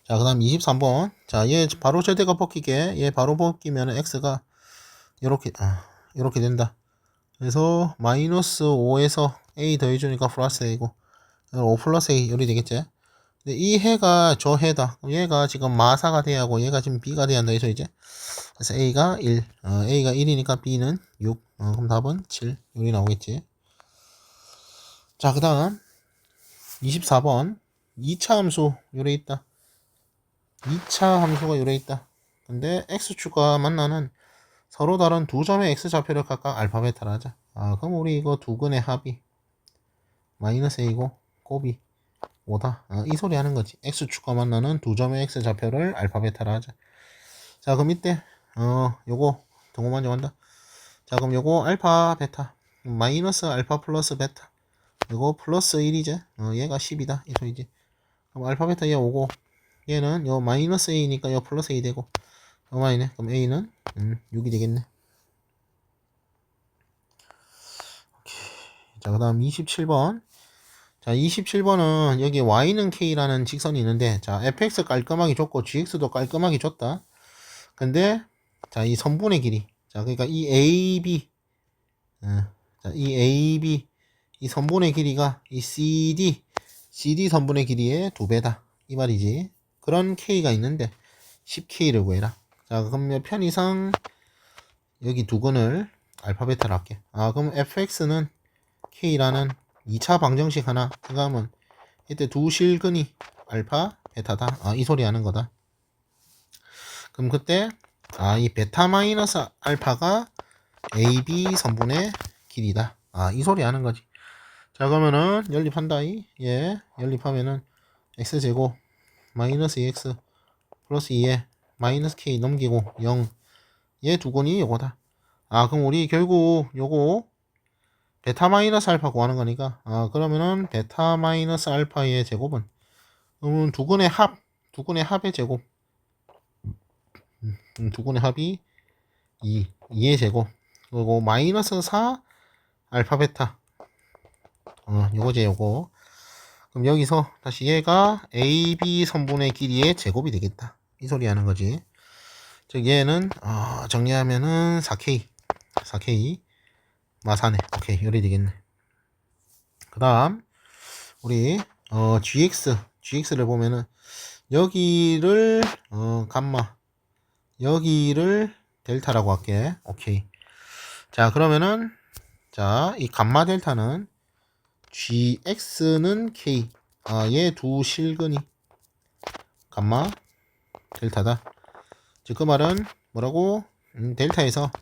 자, 그 다음 23번. 자, 얘 바로 절대가 벗기게. 얘 바로 벗기면 x가 이렇게 된다. 그래서 마이너스 5에서 a 더해주니까 플러스 a고, 5 플러스 a 요리 되겠지. 근데 이 해가 저 해다. 얘가 지금 마사가 돼야 하고 얘가 지금 b가 돼야 한다 해서 이제. 그래서 a가 1. a가 1이니까 b는 6. 그럼 답은 7. 요리 나오겠지. 자, 그 다음 24번. 2차 함수 요래 있다. 2차 함수가 요래 있다. 근데 x축과 만나는 서로 다른 두 점의 x좌표를 각각 알파 베타로 하자. 그럼 우리 이거 두 근의 합이 마이너스 a고 곱이 5다. 이 소리 하는 거지. x축과 만나는 두 점의 x좌표를 알파 베타로 하자. 자, 그럼 이때 요거 등호 먼저 한다. 자, 그럼 요거 알파 베타 마이너스 알파 플러스 베타 요거 플러스 1이지. 얘가 10이다 이 소리지. 그럼 알파 베타 얘 5고 얘는 요 마이너스 a니까 요 플러스 a 되고 요만이네. 그럼 a는 6이 되겠네. 자, 그 다음 27번. 자, 27번은 여기 y는 k라는 직선이 있는데, 자, fx 깔끔하게 줬고 gx도 깔끔하게 줬다. 근데 자, 이 선분의 길이, 자, 그러니까 이 ab, 자, 이 ab 이 선분의 길이가 이 cd 선분의 길이의 2배다 이 말이지. 그런 k가 있는데 10k를 구해라. 자, 그럼 편의상 여기 두 근을 알파 베타로 할게. 그럼 fx는 k라는 2차 방정식 하나 생각하면 이때 두 실근이 알파 베타다. 이 소리 하는 거다. 그럼 그때 이 베타 마이너스 알파가 ab 선분의 길이다. 이 소리 하는 거지. 자, 그러면은 연립한다. 연립하면은 x제곱 마이너스 2x 플러스 2에 마이너스 k 넘기고 0. 얘 두 근이 요거다. 그럼 우리 결국 요거 베타 마이너스 알파 구하는 거니까, 그러면은 베타 마이너스 알파의 제곱은, 두 근의 합의 제곱, 두 근의 합이 2의 제곱, 그리고 마이너스 4 알파 베타, 요거지 요거. 그럼 여기서 다시 얘가 AB 선분의 길이의 제곱이 되겠다 이 소리 하는 거지. 즉 얘는 정리하면은 4K 마사네. 오케이, 요리 되겠네. 그 다음 우리 GX를 보면은 여기를 감마, 여기를 델타라고 할게. 오케이. 자, 그러면은 자, 이 감마 델타는 GX는 K, 얘 두 실근이 감마 델타다. 즉 그 말은 뭐라고? 델타에서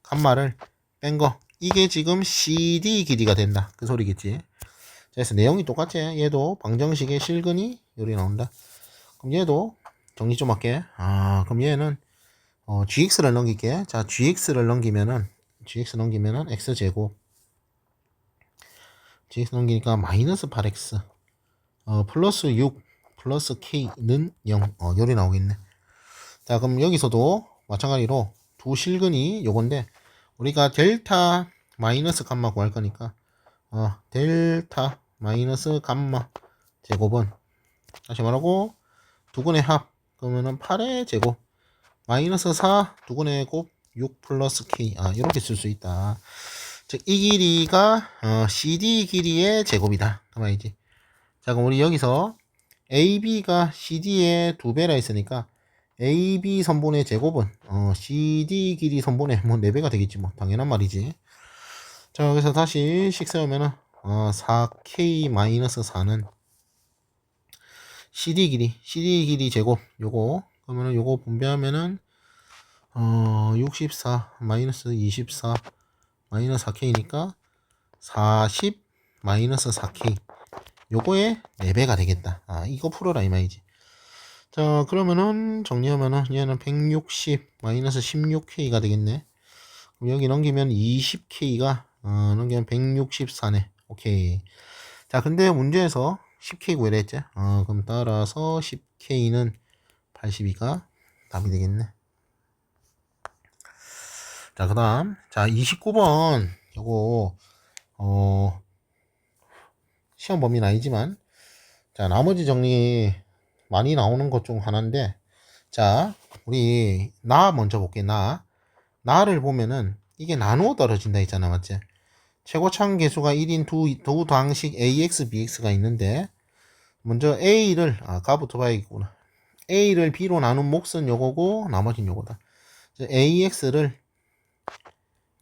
감마를 뺀 거, 이게 지금 CD 길이가 된다 그 소리겠지. 그래서 내용이 똑같지. 얘도 방정식의 실근이 요리 나온다. 그럼 얘도 정리 좀 할게. 그럼 얘는 gx를 넘길게. 자, gx를 넘기면은 x제곱, gx 넘기니까 마이너스 8x 플러스 6 플러스 k는 0 요리 나오겠네. 자, 그럼 여기서도 마찬가지로 두 실근이 요건데 우리가 델타 마이너스 감마 구할 거니까 델타 마이너스 감마 제곱은 다시 말하고 두근의 합 그러면은 8의 제곱 마이너스 4 두근의 곱 6 플러스 k 이렇게 쓸 수 있다. 즉 이 길이가 CD 길이의 제곱이다 그 말이지. 자, 그럼 우리 여기서 AB가 CD의 2배라 했으니까 AB 선분의 제곱은 CD 길이 선분의 뭐 4배가 되겠지 뭐 당연한 말이지. 자, 그래서 다시 식 세우면은 4K-4는 CD 길이 제곱 요거 그러면은 요거 분배하면은 64 마이너스 24 마이너스 4K니까 40 마이너스 4K 요거의 4배가 되겠다. 이거 풀어라 이 말이지. 자, 그러면은 정리하면은 얘는 160 마이너스 16K가 되겠네. 그럼 여기 넘기면 20K가 넘기면 164네. 오케이. 자, 근데 문제에서 10K 구해라 했지. 그럼 따라서 10K는 82가 답이 되겠네. 자, 그 다음. 자, 29번. 요거, 시험 범위는 아니지만, 자, 나머지 정리 많이 나오는 것 중 하나인데, 자, 우리, 나 먼저 볼게, 나를 보면은, 이게 나누어 떨어진다 했잖아, 맞지? 최고차항 계수가 1인 두 방식 AX, BX가 있는데, 먼저 A를, 가부터 봐야겠구나. A를 B로 나눈 몫은 요거고, 나머지는 요거다. AX를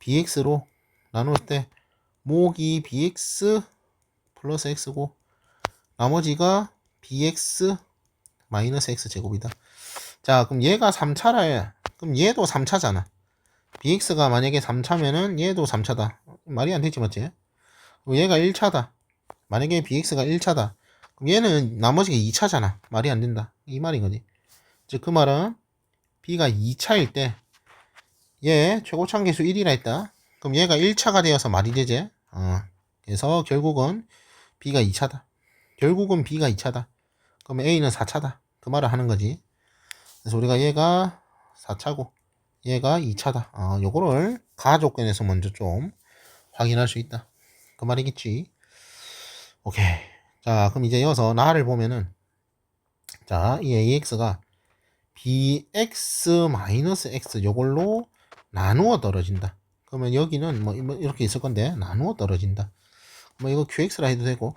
BX로 나눌 때, 목이 BX 플러스 X고, 나머지가 BX 마이너스 X 제곱이다. 자, 그럼 얘가 3차라, 그럼 얘도 3차잖아. BX가 만약에 3차면은 얘도 3차다. 말이 안 되지, 맞지? 그럼 얘가 1차다. 만약에 BX가 1차다. 그럼 얘는 나머지가 2차잖아. 말이 안 된다. 이 말인 거지. 즉, 그 말은 B가 2차일 때, 얘 최고차항 계수 1이라 했다. 그럼 얘가 1차가 되어서 말이 되지? 그래서 결국은 B가 2차다. 결국은 B가 2차다. 그럼 A는 4차다. 그 말을 하는 거지. 그래서 우리가 얘가 4차고, 얘가 2차다. 요거를 가조건에서 먼저 좀 확인할 수 있다. 그 말이겠지. 오케이. 자, 그럼 이제 이어서 나를 보면은, 자, 이 AX가 BX-X 요걸로 나누어 떨어진다. 그러면 여기는 뭐 이렇게 있을 건데, 나누어 떨어진다. 뭐 이거 QX라 해도 되고,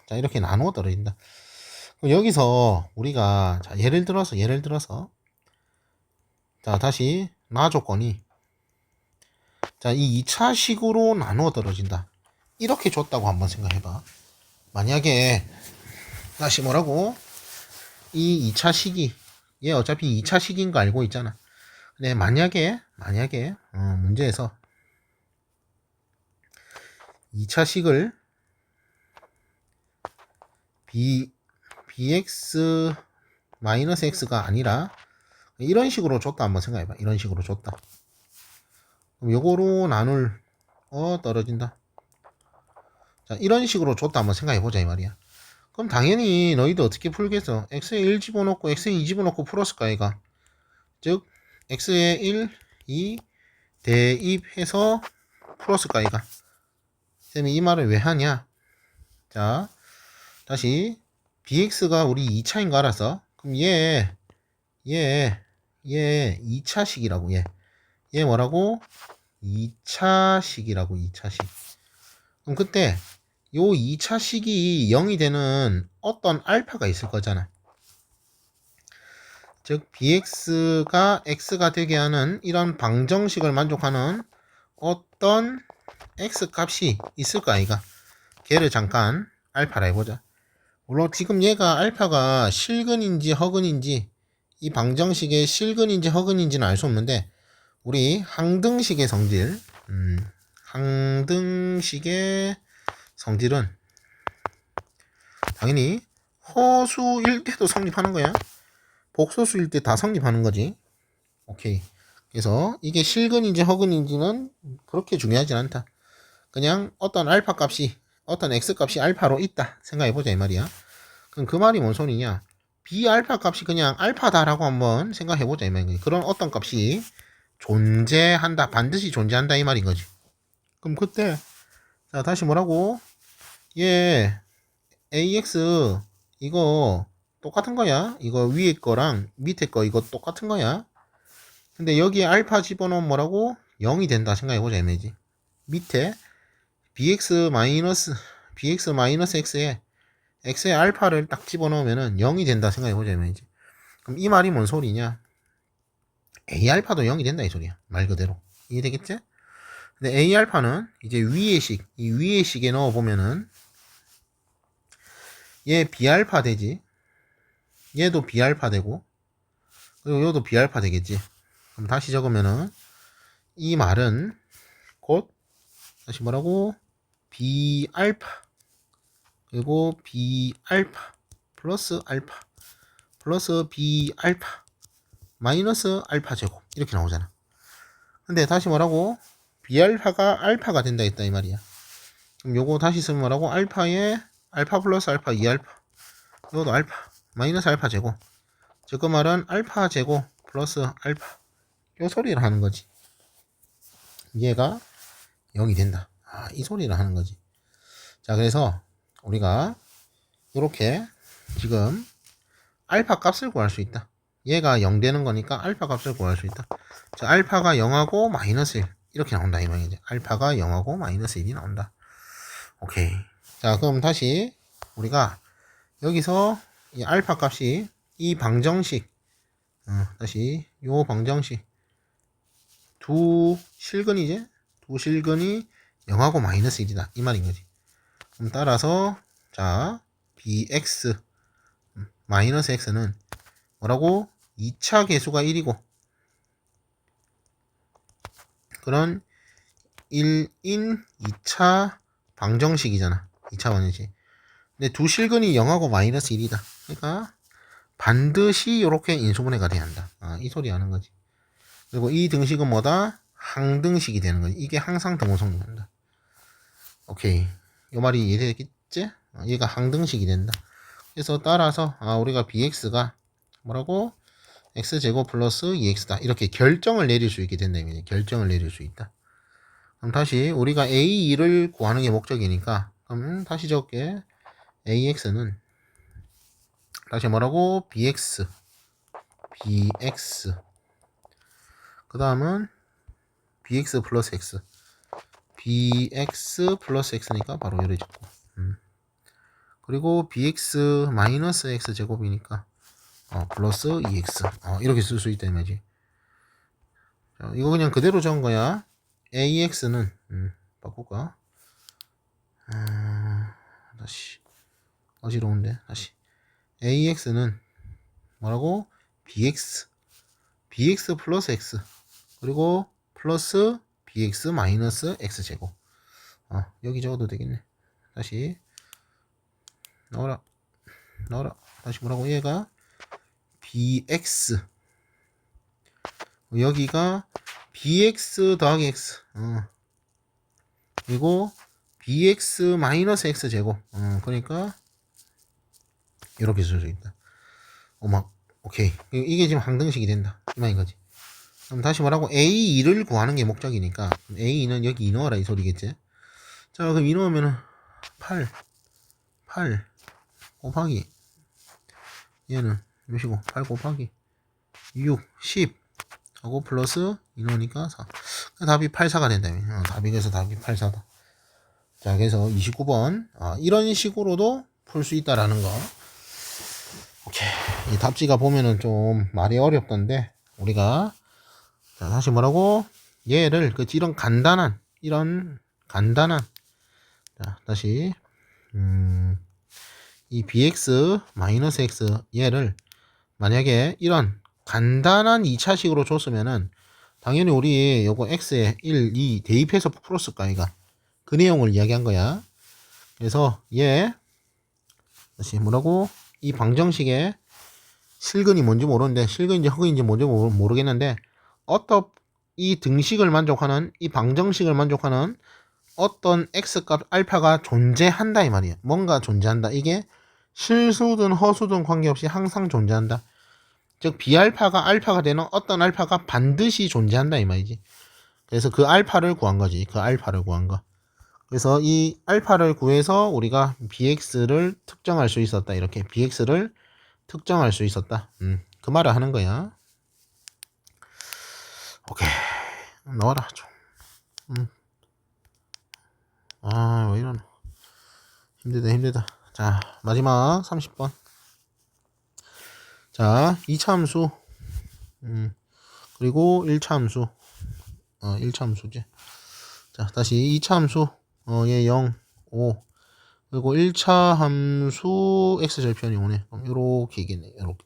자, 이렇게 나누어 떨어진다. 그럼 여기서 우리가, 자, 예를 들어서, 자, 다시, 나 조건이, 자, 이 2차식으로 나누어 떨어진다. 이렇게 줬다고 한번 생각해봐. 만약에, 다시 뭐라고? 이 2차식이, 얘 어차피 2차식인 거 알고 있잖아. 근데 만약에, 문제에서, 2차식을 bx-x가 아니라, 이런 식으로 줬다 한번 생각해봐. 이런 식으로 줬다. 그럼 요거로 나눌, 떨어진다. 자, 이런 식으로 줬다 한번 생각해보자, 이 말이야. 그럼 당연히 너희도 어떻게 풀겠어? x에 1 집어넣고 x에 2 집어넣고 풀었을까, 얘가? 즉, x에 1, 2 대입해서 풀었을까, 얘가? 쌤이 이 말을 왜 하냐? 자, 다시 bx가 우리 2차인 거 알았어? 그럼 얘 2차식이라고, 얘 뭐라고? 2차식이라고, 2차식. 그럼 그때 요 2차식이 0이 되는 어떤 알파가 있을 거잖아. 즉 bx가 x가 되게 하는 이런 방정식을 만족하는 어떤 x 값이 있을까 아이가? 걔를 잠깐 알파라 해보자. 물론 지금 얘가 알파가 실근인지 허근인지 이 방정식의 실근인지 허근인지는 알 수 없는데 우리 항등식의 성질 항등식의 성질은 당연히 허수일 때도 성립하는 거야. 복소수일 때 다 성립하는 거지. 오케이. 그래서 이게 실근인지 허근인지는 그렇게 중요하지 않다. 그냥 어떤 알파 값이 어떤 x 값이 알파로 있다 생각해보자 이 말이야. 그럼 그 말이 뭔 소리냐? 비알파 값이 그냥 알파다라고 한번 생각해보자 이 말이야. 그런 어떤 값이 존재한다, 반드시 존재한다 이 말인 거지. 그럼 그때 자 다시 뭐라고? 얘 ax 이거 똑같은 거야. 이거 위에 거랑 밑에 거 이거 똑같은 거야. 근데 여기에 알파 집어넣으면 뭐라고? 0이 된다 생각해보자 이 말이지. 밑에 bx 마이너스 x에 x의 알파를 딱 집어넣으면은 0이 된다 생각해보자 이 말이지. 그럼 이 말이 뭔 소리냐? a 알파도 0이 된다 이 소리야. 말 그대로. 이해되겠지? 근데 a 알파는 이제 위의 식, 이 위의 식에 넣어보면은 얘 b알파 되지. 얘도 b알파 되고 그리고 얘도 b알파 되겠지. 그럼 다시 적으면은 이 말은 곧 다시 뭐라고? b알파 그리고 b알파 플러스 알파 플러스 b알파 마이너스 알파 제곱 이렇게 나오잖아. 근데 다시 뭐라고? b알파가 알파가 된다 했다 이 말이야. 그럼 요거 다시 쓰면 뭐라고? 알파에 알파 플러스 알파 2알파 이것도 알파 마이너스 알파 제곱 즉 그 말은 알파 제곱 플러스 알파 요 소리를 하는 거지. 얘가 0이 된다. 이 소리를 하는 거지. 자 그래서 우리가 이렇게 지금 알파 값을 구할 수 있다. 얘가 0 되는 거니까 알파 값을 구할 수 있다. 자 알파가 0하고 마이너스 1 이렇게 나온다 이 말이지. 알파가 0하고 마이너스 1이 나온다. 오케이. 자 그럼 다시 우리가 여기서 이 알파 값이 이 방정식 다시 요 방정식 두 실근이지? 두 실근이 0하고 마이너스 1이다 이 말인 거지. 그럼 따라서 자 bx 마이너스 x는 뭐라고? 2차 계수가 1이고 그런 1인 2차 방정식이잖아. 2차 방정식. 근데 두 실근이 0하고 마이너스 1이다. 그러니까 반드시 이렇게 인수분해가 돼야 한다. 이 소리 하는 거지. 그리고 이 등식은 뭐다? 항등식이 되는 거지. 이게 항상 등호 성립한다. 오케이. 이 말이 이해되겠지? 얘가 항등식이 된다. 그래서 따라서 우리가 bx가 뭐라고? x제곱 플러스 2x다. 이렇게 결정을 내릴 수 있게 된다. 결정을 내릴 수 있다. 그럼 다시 우리가 a2를 구하는 게 목적이니까 그럼 다시 적게 ax는 다시 뭐라고? bx 그 다음은 bx 플러스 x bx 플러스 x니까 바로 이렇게 적고 그리고 bx 마이너스 x 제곱이니까 플러스 2x 이렇게 쓸 수 있다 이 말이지. 자, 이거 그냥 그대로 적은 거야. ax는 바꿀까? 다시 어지러운데 다시 ax는 뭐라고? bx 플러스 x 그리고 플러스 bx 마이너스 x 제곱 여기 적어도 되겠네. 다시 나와라 다시 뭐라고? 얘가 bx 여기가 bx 더하기 x 그리고 bx 마이너스 x 제곱 그러니까 이렇게 쓸 수 있다. 오케이. 이게 지금 항등식이 된다 이 말인 거지. 그럼 다시 뭐라고? a2를 구하는 게 목적이니까 a2는 여기 2 넣어라 이 소리겠지. 자 그럼 2 넣으면은 8 곱하기 얘는 몇이고 8 곱하기 6 10 하고 플러스 2 넣으니까 4 답이 84가 된다. 답이 그래서 답이 84다. 자 그래서 29번 이런 식으로도 풀 수 있다라는 거. 오케이. 이 답지가 보면은 좀 말이 어렵던데 우리가 자 다시 뭐라고? 얘를 이런 간단한 자 다시 이 bx 마이너스 x 얘를 만약에 이런 간단한 2차식으로 줬으면은 당연히 우리 요거 x에 1, 2 대입해서 풀었을까 이가 그 내용을 이야기한 거야. 그래서 얘 다시 뭐라고? 이 방정식의 실근이 뭔지 모르는데, 실근인지 허근인지 뭔지 모르겠는데, 어떤 이 등식을 만족하는, 이 방정식을 만족하는 어떤 x값 알파가 존재한다 이 말이야. 뭔가 존재한다. 이게 실수든 허수든 관계없이 항상 존재한다. 즉 B알파가 알파가 되는 어떤 알파가 반드시 존재한다 이 말이지. 그래서 그 알파를 구한 거지. 그 알파를 구한 거. 그래서 이 알파를 구해서 우리가 bx를 특정할 수 있었다. 이렇게 bx를 특정할 수 있었다. 그 말을 하는 거야. 오케이. 나와라 좀. 아, 왜 이러노. 힘들다. 자, 마지막 30번. 자, 2차 함수. 그리고 1차 함수. 1차 함수지. 자, 다시 2차 함수. 얘 0, 5. 그리고 1차 함수 x절편이 오네. 그럼 요렇게 이겠네. 요렇게.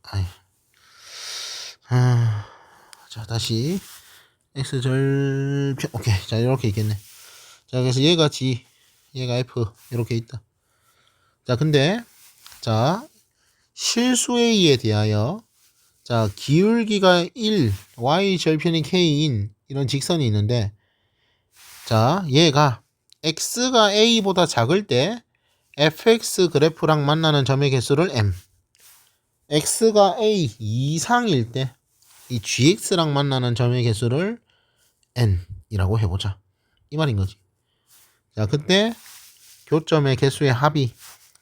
자, 다시 x절편. 오케이. 자, 요렇게 있겠네. 자, 그래서 얘가 g, 얘가 f. 이렇게 있다. 자, 근데 자, 실수A에 대하여 자, 기울기가 1, y절편이 k인 이런 직선이 있는데, 자, 얘가 x가 a보다 작을 때 fx 그래프랑 만나는 점의 개수를 m, x가 a 이상일 때 이 gx랑 만나는 점의 개수를 n 이라고 해보자. 이 말인 거지. 자, 그때 교점의 개수의 합이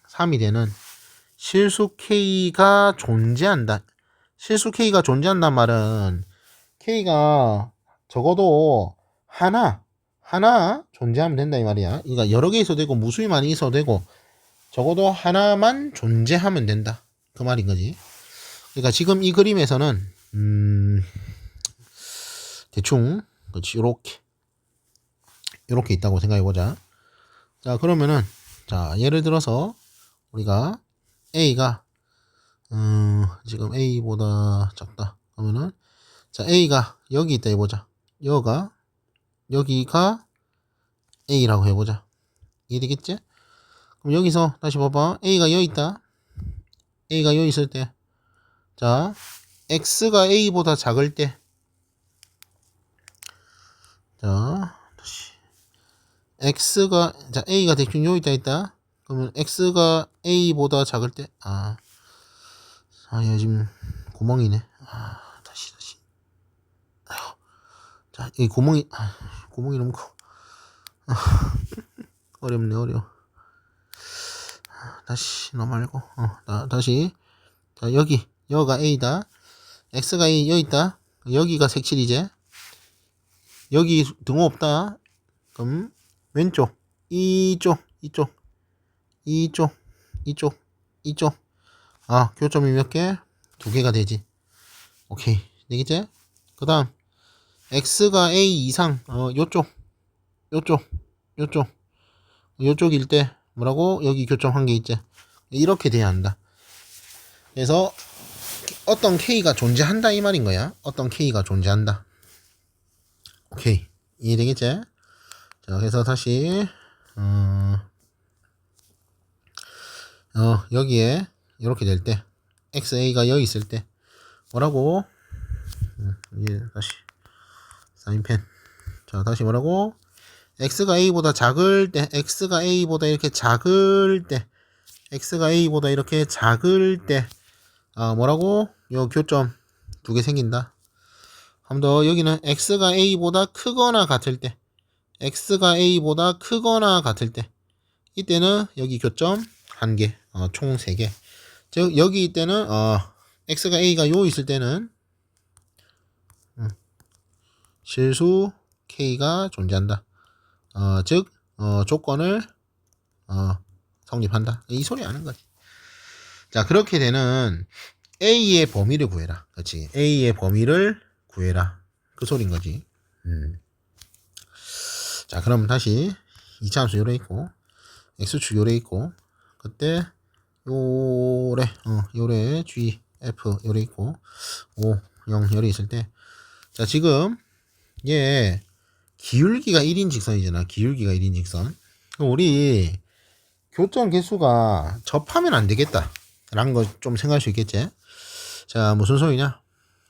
3이 되는 실수 k가 존재한다. 실수 k가 존재한단 말은 k가 적어도 하나 존재하면 된다 이 말이야. 그러니까 여러 개 있어도 되고 무수히 많이 있어도 되고 적어도 하나만 존재하면 된다. 그 말인 거지. 그러니까 지금 이 그림에서는 대충 그렇지 요렇게 있다고 생각해 보자. 자, 그러면은 자, 예를 들어서 우리가 a가 지금 a보다 작다. 그러면은 자, a가 여기 있다 해보자. 여기가 a라고 해보자. 이해되겠지? 그럼 여기서 다시 봐봐. a가 여기 있다. a가 여기 있을 때, 자, x가 a보다 작을 때, 자, 다시 자, a가 대충 여기 있다. 그러면 x가 a보다 작을 때, 얘 지금 구멍이네. 다시. 자, 이 구멍이 너무 커. 어렵네, 어려워. 다시 너 말고. 다시. 자, 여기가 a다. x가 a 여기 있다. 여기가 색칠이지. 여기 등호 없다. 그럼 왼쪽, 이쪽. 교점이 몇 개? 2개가 되지. 오케이, 되겠지? 그 다음 x가 a 이상 요쪽일 때 뭐라고? 여기 교점 한 개 있지. 이렇게 돼야 한다. 그래서 어떤 k가 존재한다 이 말인 거야. 어떤 k가 존재한다. 오케이, 이해되겠지? 자, 그래서 다시 여기에 이렇게 될 때 xa가 여기 있을 때 뭐라고? 이제 다시 사인펜. 자, 다시 뭐라고? x가 a보다 작을 때, x가 a보다 이렇게 작을 때, 뭐라고? 요 교점 2개 생긴다. 한 번 더, 여기는 x가 a보다 크거나 같을 때, 이때는 여기 교점 1개, 총 3개. 즉, 여기 이때는, x가 a가 요 있을 때는, 실수 k가 존재한다. 즉, 조건을, 성립한다. 이 소리 아는 거지. 자, 그렇게 되는 A의 범위를 구해라. 그렇지. A의 범위를 구해라. 그 소린 거지. 자, 그럼 다시 2차 함수 요래 있고, X축 요래 있고, 그때 요래 G, F 요래 있고, 5, 0 요래 있을 때, 자, 지금 얘 기울기가 1인 직선이잖아. 기울기가 1인 직선. 그럼 우리 교점 개수가 접하면 안 되겠다 라는 거 좀 생각할 수 있겠지. 자, 무슨 소리냐.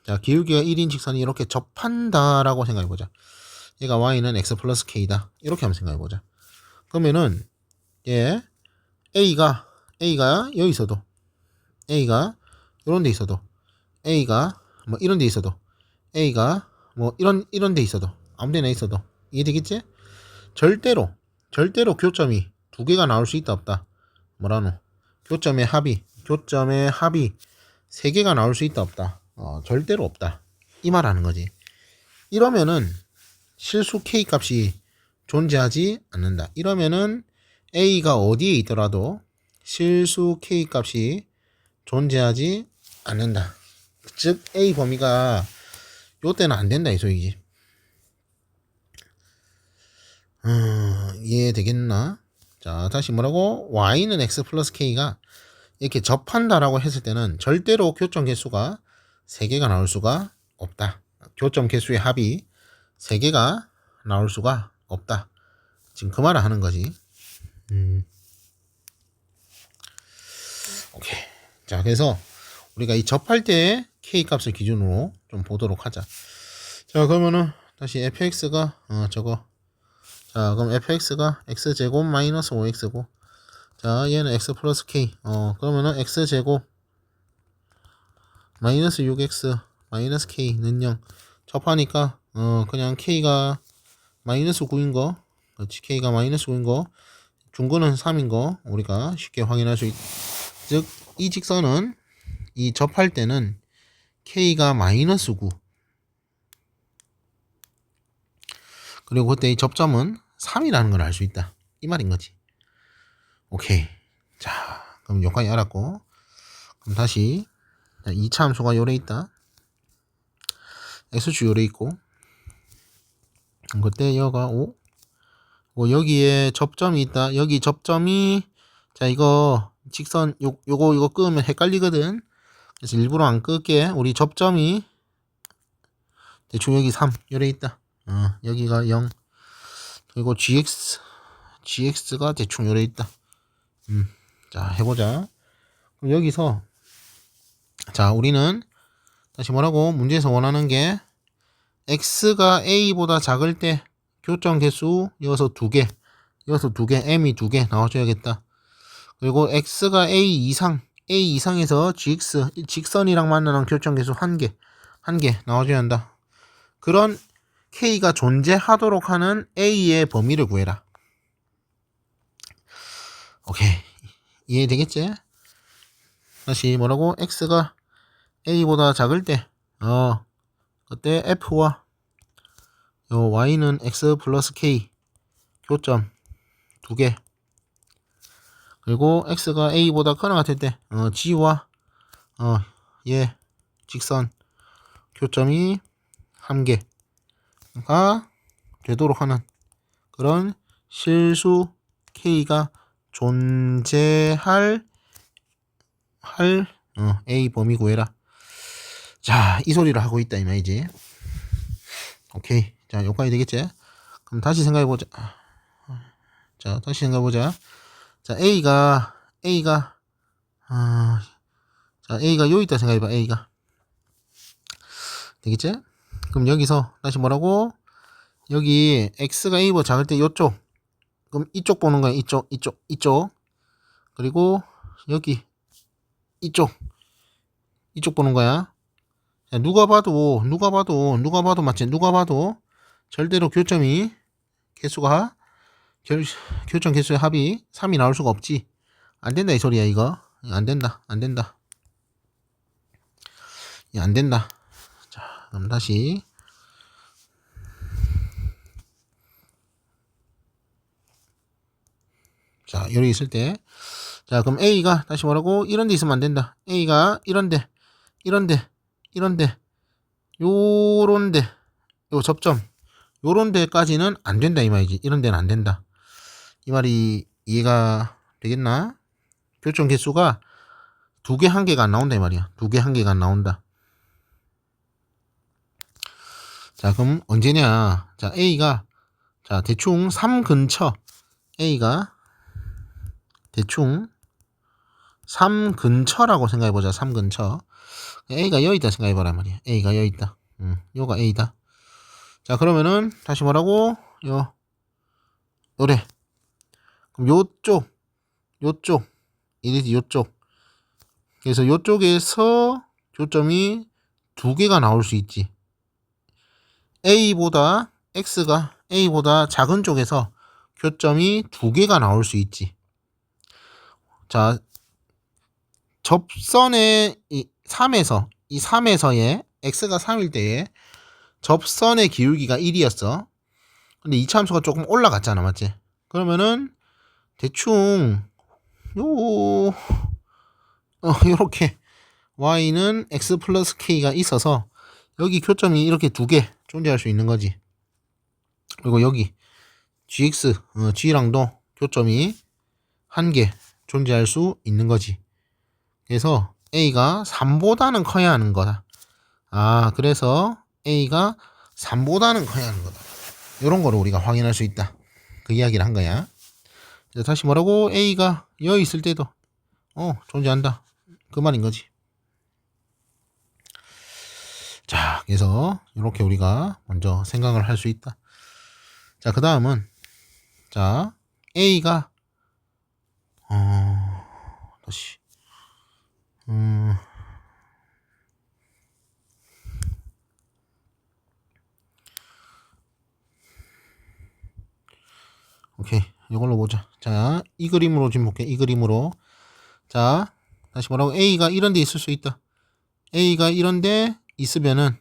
자, 기울기가 1인 직선이 이렇게 접한다 라고 생각해 보자. 얘가 y는 x 플러스 k다 이렇게 한번 생각해 보자. 그러면은 얘 A가 여기 있어도, A가 이런 데 있어도, A가 뭐 이런 데 있어도, A가 뭐 이런 데 있어도, 아무 데나 있어도 이해되겠지? 절대로 교점이 두 개가 나올 수 있다 없다. 뭐라노? 교점의 합이 세 개가 나올 수 있다 없다. 절대로 없다. 이 말하는 거지. 이러면은 실수 K 값이 존재하지 않는다. 이러면은 A가 어디에 있더라도 실수 K 값이 존재하지 않는다. 즉 A 범위가 요때는 안 된다 이 소리지. 이해되겠나? 자, 다시 뭐라고? y는 x 플러스 k가 이렇게 접한다라고 했을 때는 절대로 교점 개수가 3개가 나올 수가 없다. 교점 개수의 합이 3개가 나올 수가 없다. 지금 그 말을 하는 거지. 오케이. 자, 그래서 우리가 이 접할 때 k 값을 기준으로 좀 보도록 하자. 자, 그러면은 다시 fx가 저거. 자, 그럼 fx가 x제곱 마이너스 5x고, 자, 얘는 x 플러스 k. 그러면은 x제곱 마이너스 6x 마이너스 k는 0. 접하니까 그냥 k가 마이너스 9인 거, 그렇지, k가 마이너스 9인 거, 중근은 3인 거 우리가 쉽게 확인할 수 있. 즉 이 직선은 이 접할 때는 k가 마이너스 9, 그리고 그때 이 접점은 3이라는 걸 알 수 있다. 이 말인 거지. 오케이. 자, 그럼 여기까지 알았고, 그럼 다시 2차 함수가 요래 있다. x축 요래 있고, 그때 여가 5. 여기에 접점이 있다. 여기 접점이, 자, 이거 직선 요거 끄면 헷갈리거든. 그래서 일부러 안 끌게. 우리 접점이 대충 여기 3 요래 있다. 여기가 0. 그리고 gx가 대충 요래 있다. 자, 해보자. 그럼 여기서, 자, 우리는 다시 뭐라고? 문제에서 원하는 게 x가 a보다 작을 때 교점 개수 이어서 2개, m이 2개 나와줘야겠다. 그리고 x가 a 이상에서 gx 직선이랑 만나는 교점 개수 1개 나와줘야 한다. 그런 k가 존재하도록 하는 a의 범위를 구해라. 오케이, 이해되겠지? 다시 뭐라고? x가 a보다 작을 때 그때 f와 요 y는 x 플러스 k 교점 2개, 그리고 x가 a보다 크나 같을 때 g와 얘 직선 교점이 1개가 되도록 하는 그런 실수 k가 존재할 a 범위 구해라. 자, 이 소리를 하고 있다 이 말이지. 오케이. 자, 여기까지 되겠지? 그럼 다시 생각해보자. 자, 자, A가 여기 있다 생각해봐. A가 되겠지? 그럼 여기서 다시 뭐라고? 여기 X가 A보다 작을 때 요쪽, 그럼 이쪽 보는 거야. 이쪽. 그리고 여기 이쪽 보는 거야. 자, 누가 봐도 맞지? 누가 봐도 절대로 교점 개수의 합이 3이 나올 수가 없지. 안 된다 이 소리야 이거. 안 된다. 안 된다. 자, 그럼 다시. 자, 여기 있을 때. 자, 그럼 A가 다시 뭐라고? 이런 데 있으면 안 된다. A가 이런데, 요런데, 요 접점, 요런 데까지는 안 된다 이 말이지. 이런 데는 안 된다. 이 말이 이해가 되겠나? 교점 개수가 2개, 1개가 안 나온다 이 말이야. 2개, 1개가 안 나온다. 자, 그럼 언제냐? 자, A가, 자, 대충 3 근처, A가 대충 3 근처라고 생각해보자. 3 근처. A가 여기 있다 생각해보란 말이야. A가 여기 있다. 요가 A다. 자, 그러면은 다시 뭐라고? 요래. 그럼 요쪽 이리지 요쪽. 그래서 요쪽에서 교점이 두 개가 나올 수 있지. A보다 X가 A보다 작은 쪽에서 교점이 두 개가 나올 수 있지. 자, 접선의 이 3에서의 X가 3일 때에 접선의 기울기가 1이었어. 근데 이차함수가 조금 올라갔잖아, 맞지? 그러면은 대충 요렇게 y는 x 플러스 k가 있어서 여기 교점이 이렇게 두 개 존재할 수 있는 거지. 그리고 여기 gx g랑도 교점이 한 개 존재할 수 있는 거지. 그래서 a가 3보다는 커야 하는 거다. 그래서 a가 3보다는 커야 하는 거다. 이런 거를 우리가 확인할 수 있다. 그 이야기를 한 거야. 다시 뭐라고? a가 여기 있을 때도 존재한다. 그 말인 거지. 자, 그래서 이렇게 우리가 먼저 생각을 할 수 있다. 자, 그 다음은 자, a가 다시 오케이, 이걸로 보자. 자, 이 그림으로 지금 볼게. 이 그림으로. 자, 다시 뭐라고? a가 이런 데 있을 수 있다. a가 이런 데 있으면은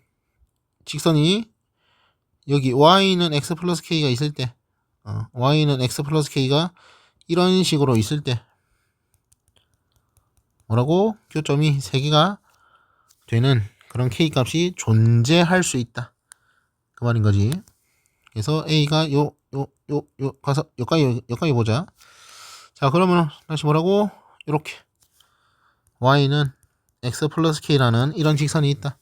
직선이 여기 y는 x 플러스 k가 있을 때 y는 x 플러스 k가 이런 식으로 있을 때 뭐라고? 교점이 3개가 되는 그런 k 값이 존재할 수 있다. 그 말인 거지. 그래서 a가 가서 여기까지 보자. 자, 그러면 다시 뭐라고? 이렇게 y는 x 플러스 k라는 이런 직선이 있다.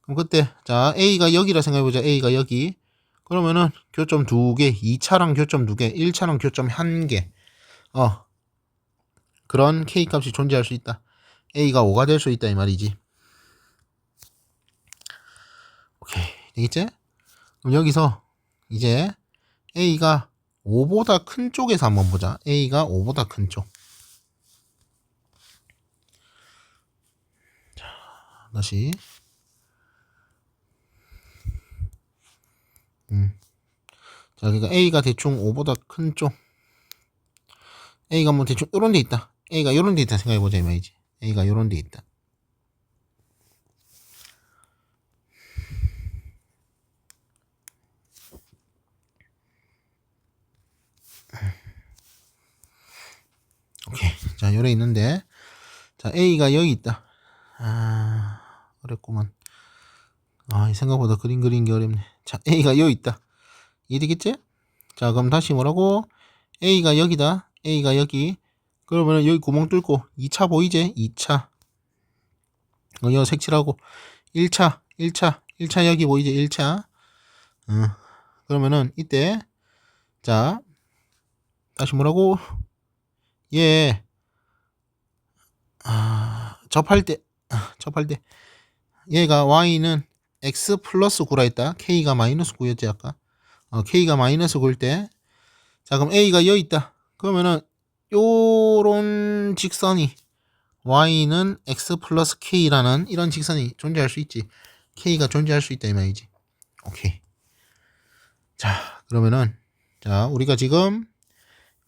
그럼 그때 자, a가 여기라 생각해보자. a가 여기. 그러면은 교점 2개, 2차랑 교점 2개, 1차랑 교점 1개. 그런 k 값이 존재할 수 있다. a가 5가 될 수 있다 이 말이지. 오케이, 되겠지? 그럼 여기서 이제 a가 5보다 큰 쪽에서 한번 보자. a가 5보다 큰 쪽. 자, 다시 자, 그러니까 a가 대충 5보다 큰 쪽. a가 뭐 대충 요런 데 있다. a가 요런 데 있다 생각해보자 이 말이지. a가 요런 데 있다. 오케이. 자, 요래 있는데 자, a가 여기 있다. 어렵구만. 생각보다 그림 그리는 게 어렵네. 자, a가 여기 있다. 이해되겠지? 자, 그럼 다시 뭐라고? a가 여기다. a가 여기. 그러면 여기 구멍 뚫고 2차 보이지? 2차. 여기 색칠하고 1차 여기 보이지? 1차. 그러면은 이때 자, 다시 뭐라고? 얘 접할 때 얘가 y는 x 플러스 9라 했다. k가 마이너스 9였지 아까. k가 마이너스 9일 때 자, 그럼 a가 여기 있다. 그러면은 요런 직선이 y는 x 플러스 k라는 이런 직선이 존재할 수 있지. k가 존재할 수 있다 이 말이지. 오케이. 자, 그러면은 자, 우리가 지금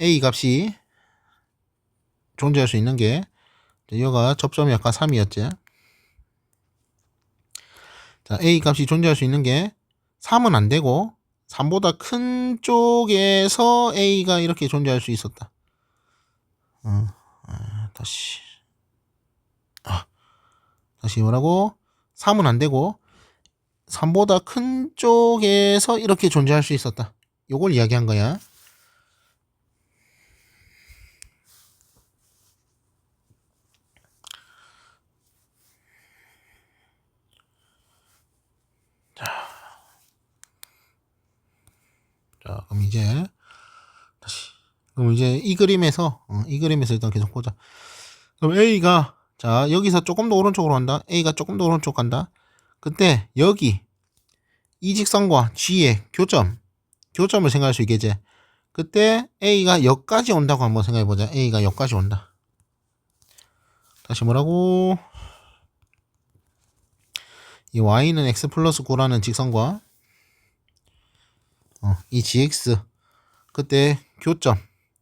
a 값이 존재할 수 있는 게 여가 접점이 아까 3이었지. 자, a 값이 존재할 수 있는 게 3은 안 되고 3보다 큰 쪽에서 a가 이렇게 존재할 수 있었다. 다시 뭐라고? 3은 안 되고 3보다 큰 쪽에서 이렇게 존재할 수 있었다. 요걸 이야기한 거야. 자, 그럼 이제 다시 그럼 이제 이 그림에서 일단 계속 보자. 그럼 A가 자 여기서 조금 더 오른쪽으로 간다. A가 조금 더 오른쪽 간다. 그때 여기 이 직선과 G의 교점을 생각할 수 있겠지. 그때 A가 여기까지 온다고 한번 생각해보자. A가 여기까지 온다. 다시 뭐라고? 이 Y는 X 플러스 9라는 직선과 이 GX 그때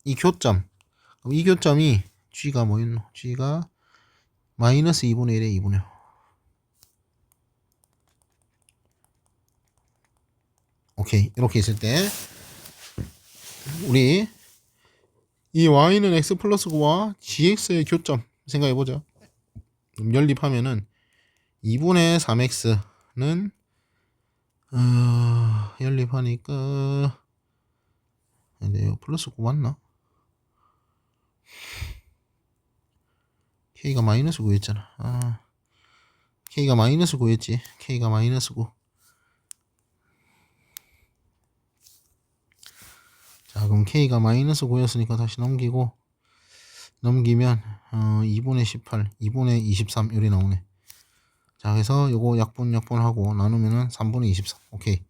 이 교점 그럼 이 교점이 G가 뭐였노? G가 마이너스 2분의 1에 2분의 1. 오케이. 이렇게 있을 때 우리 이 y는 x 플러스 9와 gx의 교점 생각해보자. 그럼 연립하면은 2분의 3x는 연립하니까 근데 이거 플러스 9 맞나? k가 마이너스 9였잖아. k가 마이너스 9였지. k가 마이너스 9. 자, 그럼 k가 마이너스 9였으니까 다시 넘기면 2분의 18, 2분의 23 요리 나오네. 자, 그래서 요거 약분하고 나누면은 3분의 23. 오케이.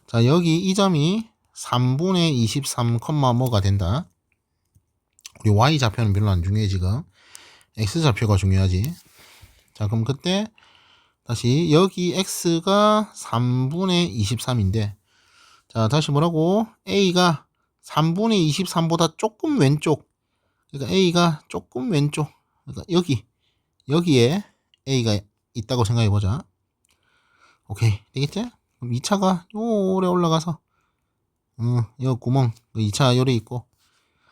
자, 여기 이 점이 3분의 23, 뭐가 된다. 우리 y 좌표는 별로 안 중요해 지금. x 좌표가 중요하지. 자, 그럼 그때 다시 여기 x가 3분의 23인데 자, 다시 뭐라고? a가 3분의 23보다 조금 왼쪽. 그러니까 A가 조금 왼쪽. 그러니까 여기에 A가 있다고 생각해 보자. 오케이. 되겠지? 그럼 2차가 요래 올라가서 요 구멍 2차 요래 있고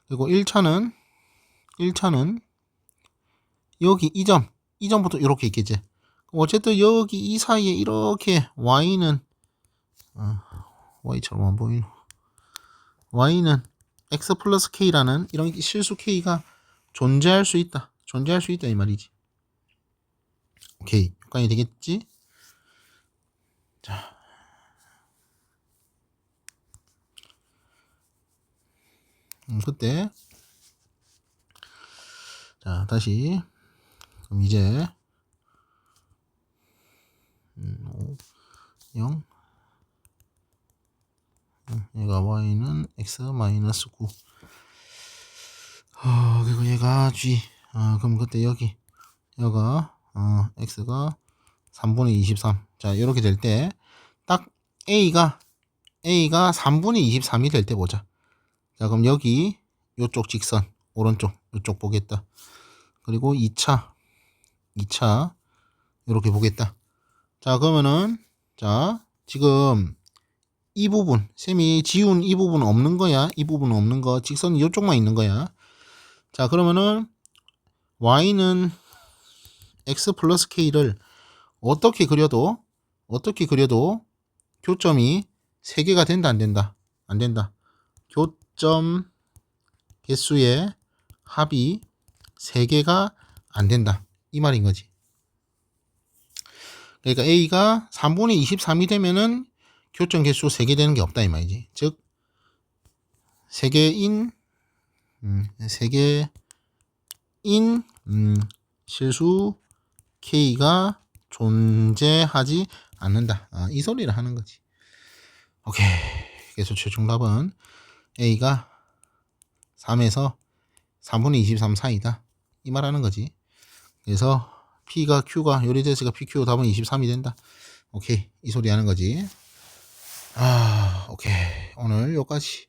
그리고 1차는 여기 이 점부터 이렇게 있겠지. 그럼 어쨌든 여기 이 사이에 이렇게 Y는 Y처럼 안 보이노. Y는 X 플러스 K라는 이런 실수 K가 존재할 수 있다 이 말이지. 오케이. 여기까지 되겠지? 자. 그때 자, 다시 그럼 이제 0 얘가 y는 x 마이너스 9 그리고 얘가 g 그럼 그때 여가 x가 3분의 23 자 이렇게 될 때 딱 a가 3분의 23이 될 때 보자. 자 그럼 여기 요쪽 직선 오른쪽 요쪽 보겠다. 그리고 2차 이렇게 보겠다. 자 그러면은 자 지금 이 부분 셈이 지운 이 부분 없는 거야. 이 부분 없는 거 직선이 이쪽만 있는 거야. 자 그러면은 y는 x 플러스 k를 어떻게 그려도 교점이 3개가 된다 안 된다? 안 된다. 교점 개수의 합이 3개가 안 된다. 이 말인 거지. 그러니까 a가 3분의 23이 되면은 교점 개수 3개 되는 게 없다 이 말이지. 즉 3개인 실수 K가 존재하지 않는다. 이 소리를 하는 거지. 오케이. 그래서 최종 답은 A가 3에서 3분의 23 사이다. 이 말하는 거지. 그래서 P가 Q가 요리제스가 PQ 답은 23이 된다. 오케이. 이 소리 하는 거지. 오케이. 오늘 여기까지.